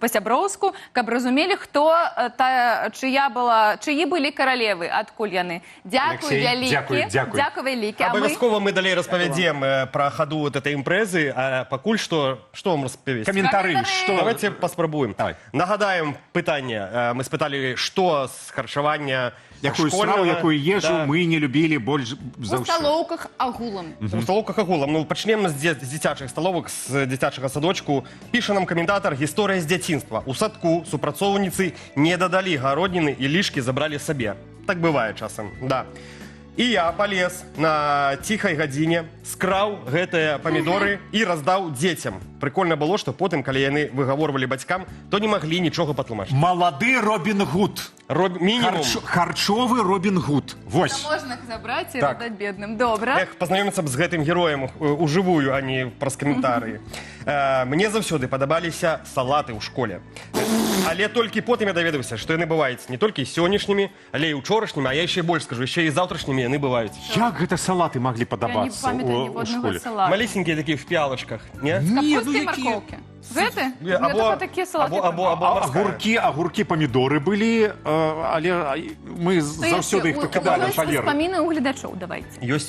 каб разумелі, хто чыі былі каралевы, адкуль яны. Дзякуй вялікі. Дзякуй вялікі. Абавязкова мы далей распавядзем пра хаду этой імпрэзы, а пакуль што вам распавесці? Каментары. Давайте паспрабуем. Нагадаем пытанне. Мы спыталі, што з харчавання якую страву, якую ежу мы не любілі больш за ўсё. У сталоўках агулам. У сталоўках агулам. Пачнем з дзіцячых сталовак, з дзіцячага садочку. Піша нам каментатар «Гісторыя з дзяцінства». У садку супрацоўніцы не дадалі гародніны і лішкі забралі сабе. Так бывае часам, да. І я палез на ціхай гадзіне, скраў гэтыя памідоры і раздаў дзецям. Прыкольна было, што потым, калі яны выгаворвалі бацькам, то не маглі нічога патлумачыць. Малады Робін Гуд. Мінімум. Харчовы Робін Гуд. Вось. Можна іх забраць і раздаць бедным. Добра. Пазнаёміцца б з гэтым героем ужывую, а не праз каментарыі. Мне заўсёды падабаліся салаты ў школе. Але толькі потым я даведаўся, што яны бываюць не толькі сённяшнімі, але і ўчорашнімі, а я яшчэ больш скажу, яшчэ і заўтрашнімі яны бываюць. Як гэта салаты маглі падабацца ў школе? Малесенькія такія в пялачках, не? З капусты і маркоўкі. Гэты? Або такія салаты. Агуркі, памідоры былі, але мы заўсёды іх пакідалі на фалеру. Успаміны ў гледачоў, давайце. Ёсць.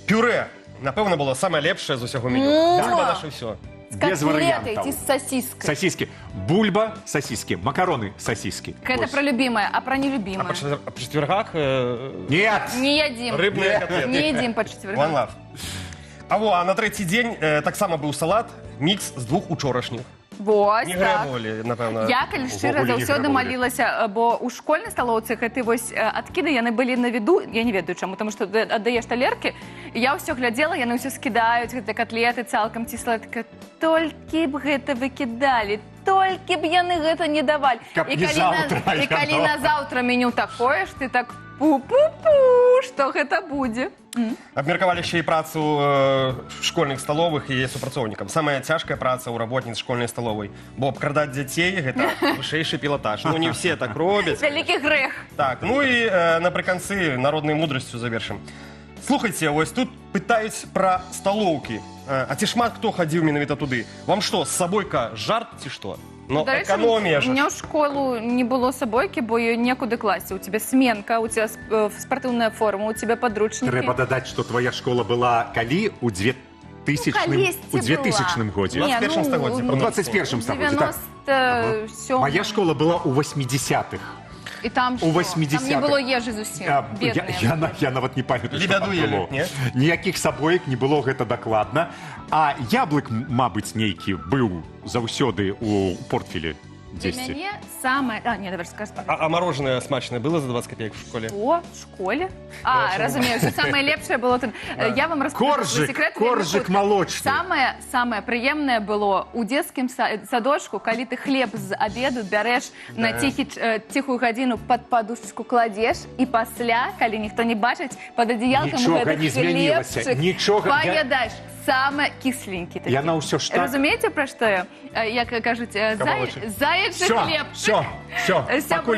Пюрэ, напэўна, было самае лепшае з усяго меню. Бульба наша ўсё. Без варыянтаў. З сасіскай. Сасіскі. Бульба, сасіскі. Макароны, сасіскі. Гэта пра любімае, а пра нелюбімае. А па чацвергах? Нет. Не ядзім. Рыбныя котлеты. Не ядзім па чацвергах. One love. А на трэці дзень таксама быў салат, мікс з двух учорашніх. Вось, не грабовалі, напэўна. Я, калі шчыра, заўсёды малілася, бо ў школьнай сталоўцы гэты вось адкіды, яны былі на віду, я не ведаю чаму, таму што аддаеш талеркі, я ўсё глядзела, яны ўсё скідаюць, гэтыя котлеты цалкам ці сладка. Толькі б гэта выкідалі, толькі б яны гэта не давалі. І калі на заўтра меню такое ж, ты так пу-пу-пу, што гэта будзе. Абмеркавалі яшчэ і працу школьных сталовых і супрацоўнікам. Самая цяжкая праца ў работніц школьнай сталовай, бо абкрадаць дзяцей гэта вышэйшы пілатаж. Не все так робяць. Вялікі грэх. Так, і напрыканцы народнай мудрасцю завершым. Слухайце, вось тут пытаюць пра сталоўкі. А ці шмат хто хадзіў менавіта туды? Вам што, з сабойка жарт ці што? Экономія ж. У меня в школу не было собойки, бо ее некуда класть. У тебя сменка, у тебя спортивная форма, у тебя подручники. Трэба дадаць, што твоя школа была калі? У 2000 годзе. У 21 стагоддзе. У 21 стагоддзе, так. 97. Моя школа была у 80-х. І там у 80-х. Там не было ежы зусім. Я нават не памятаю, што там было. Ніякіх сабоек не было, гэта дакладна. А яблык, мабыць, нейкі быў заўсёды у портфелі. Для мяне самое... не, давай скажи. А мороженое смачное было за 20 копеек в школе? О, в школе? Разумею, что самое лепшее было... Я вам расскажу секрет. Коржик молочный. Самое приемное было у детскім садочку, калі ты хлеб з обеду бярэш на тихую гадзіну под подушечку кладзеш, і пасля, калі ніхто не бачыць, под адеялкам гэты хлебчык паедаеш. саме кисленький. Такі. Яна ўсё ж так. Розумієте, про що я? Як кажуть, заячий хліб. Все, пакуль,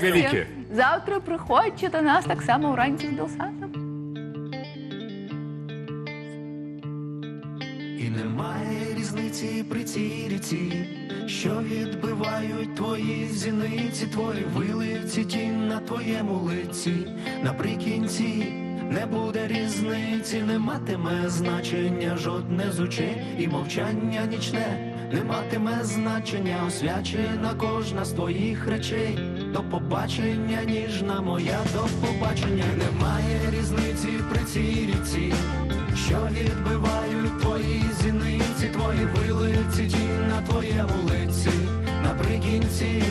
вялікі. Завтра приходьте до нас так само уранці з Білсадом. І немає різниці при цій ріці, що відбивають твої зіниці, твої вилиці, тінь на твоєму лиці. Наприкінці не буде різниці, не матиме значення жодне з очей, і мовчання нічне не матиме значення, освячена кожна з твоїх речей. До побачення, ніжна моя, до побачення. Немає різниці при цій ріці, що відбивають твої зіниці, твої вилиці, тінь на твоєму лиці. Наприкінці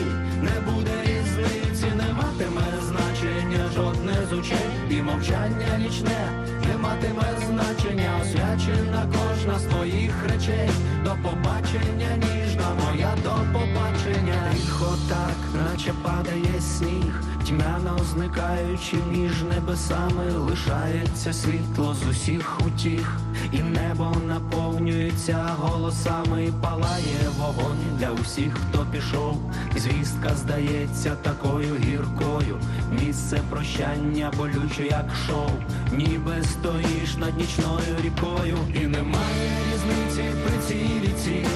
не буде різниці, не матиме значення жодне з очей, і мовчання нічне не матиме значення, освячена кожна з твоїх речей. До побачення, ніжна моя, до побачення. Тихо так, наче падає сніг, тьмяно зникаючи між небесами, лишається світло з усіх утіх, і небо наповнюється голосами, і палає вогонь для усіх, хто пішов. І звістка здається такою гіркою, місце прощання болюче, як шов, ніби стоїш над нічною рікою. І немає різниці при цій ріці,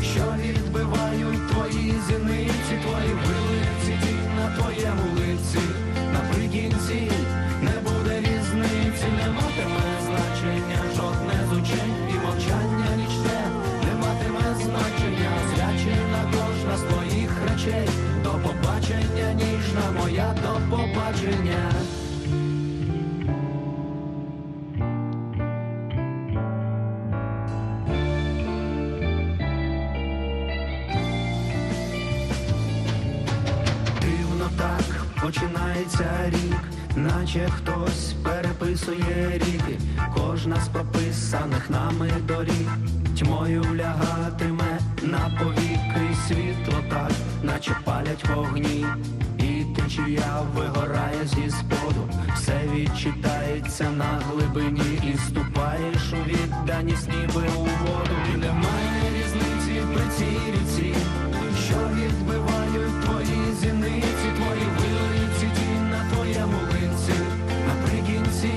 що відбивають твої зіниці, твої вилиці, тінь на твоєму лиці. Наприкінці не буде різниці, не матиме значення жодне з очей, і мовчання нічне не матиме значення, освячена кожна з твоїх речей. До побачення, ніжна моя, до побачення. Починається рік, наче хтось переписує ріки, кожна з прописаних нами доріг тьмою лягатиме на повіки. Світло так, наче палять вогні, і течія вигорає зі споду. Все відчитається на глибині, і ступаєш у відданість ніби у воду. І немає різниці при цій ріці, що відбивають твої зіниці, твої вилиці, тінь на твоєму лиці. Наприкінці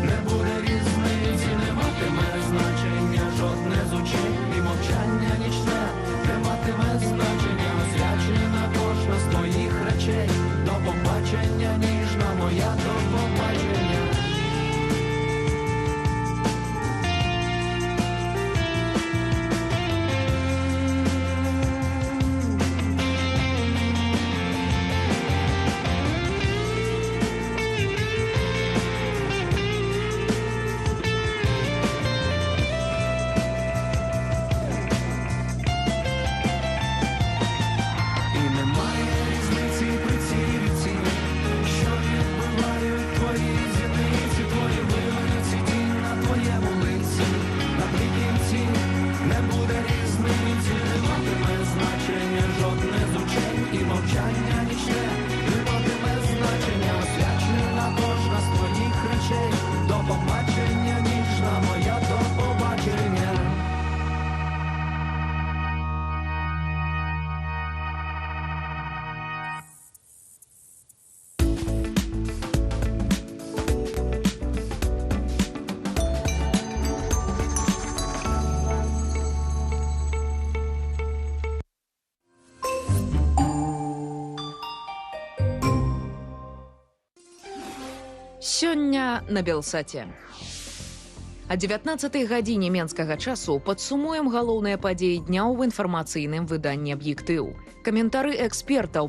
не буде різниці, не матиме значення жодне з очей, і мовчання нічне не матиме значення, освячена кожна з твоїх речей. До побачення, ніжна моя, до побачення. Сёння на Белсаце. О 19-й гадзіне менскага часу падсумуем галоўныя падзеі дня ў інфармацыйным выданні «Аб'ектыў». Каментары экспертаў,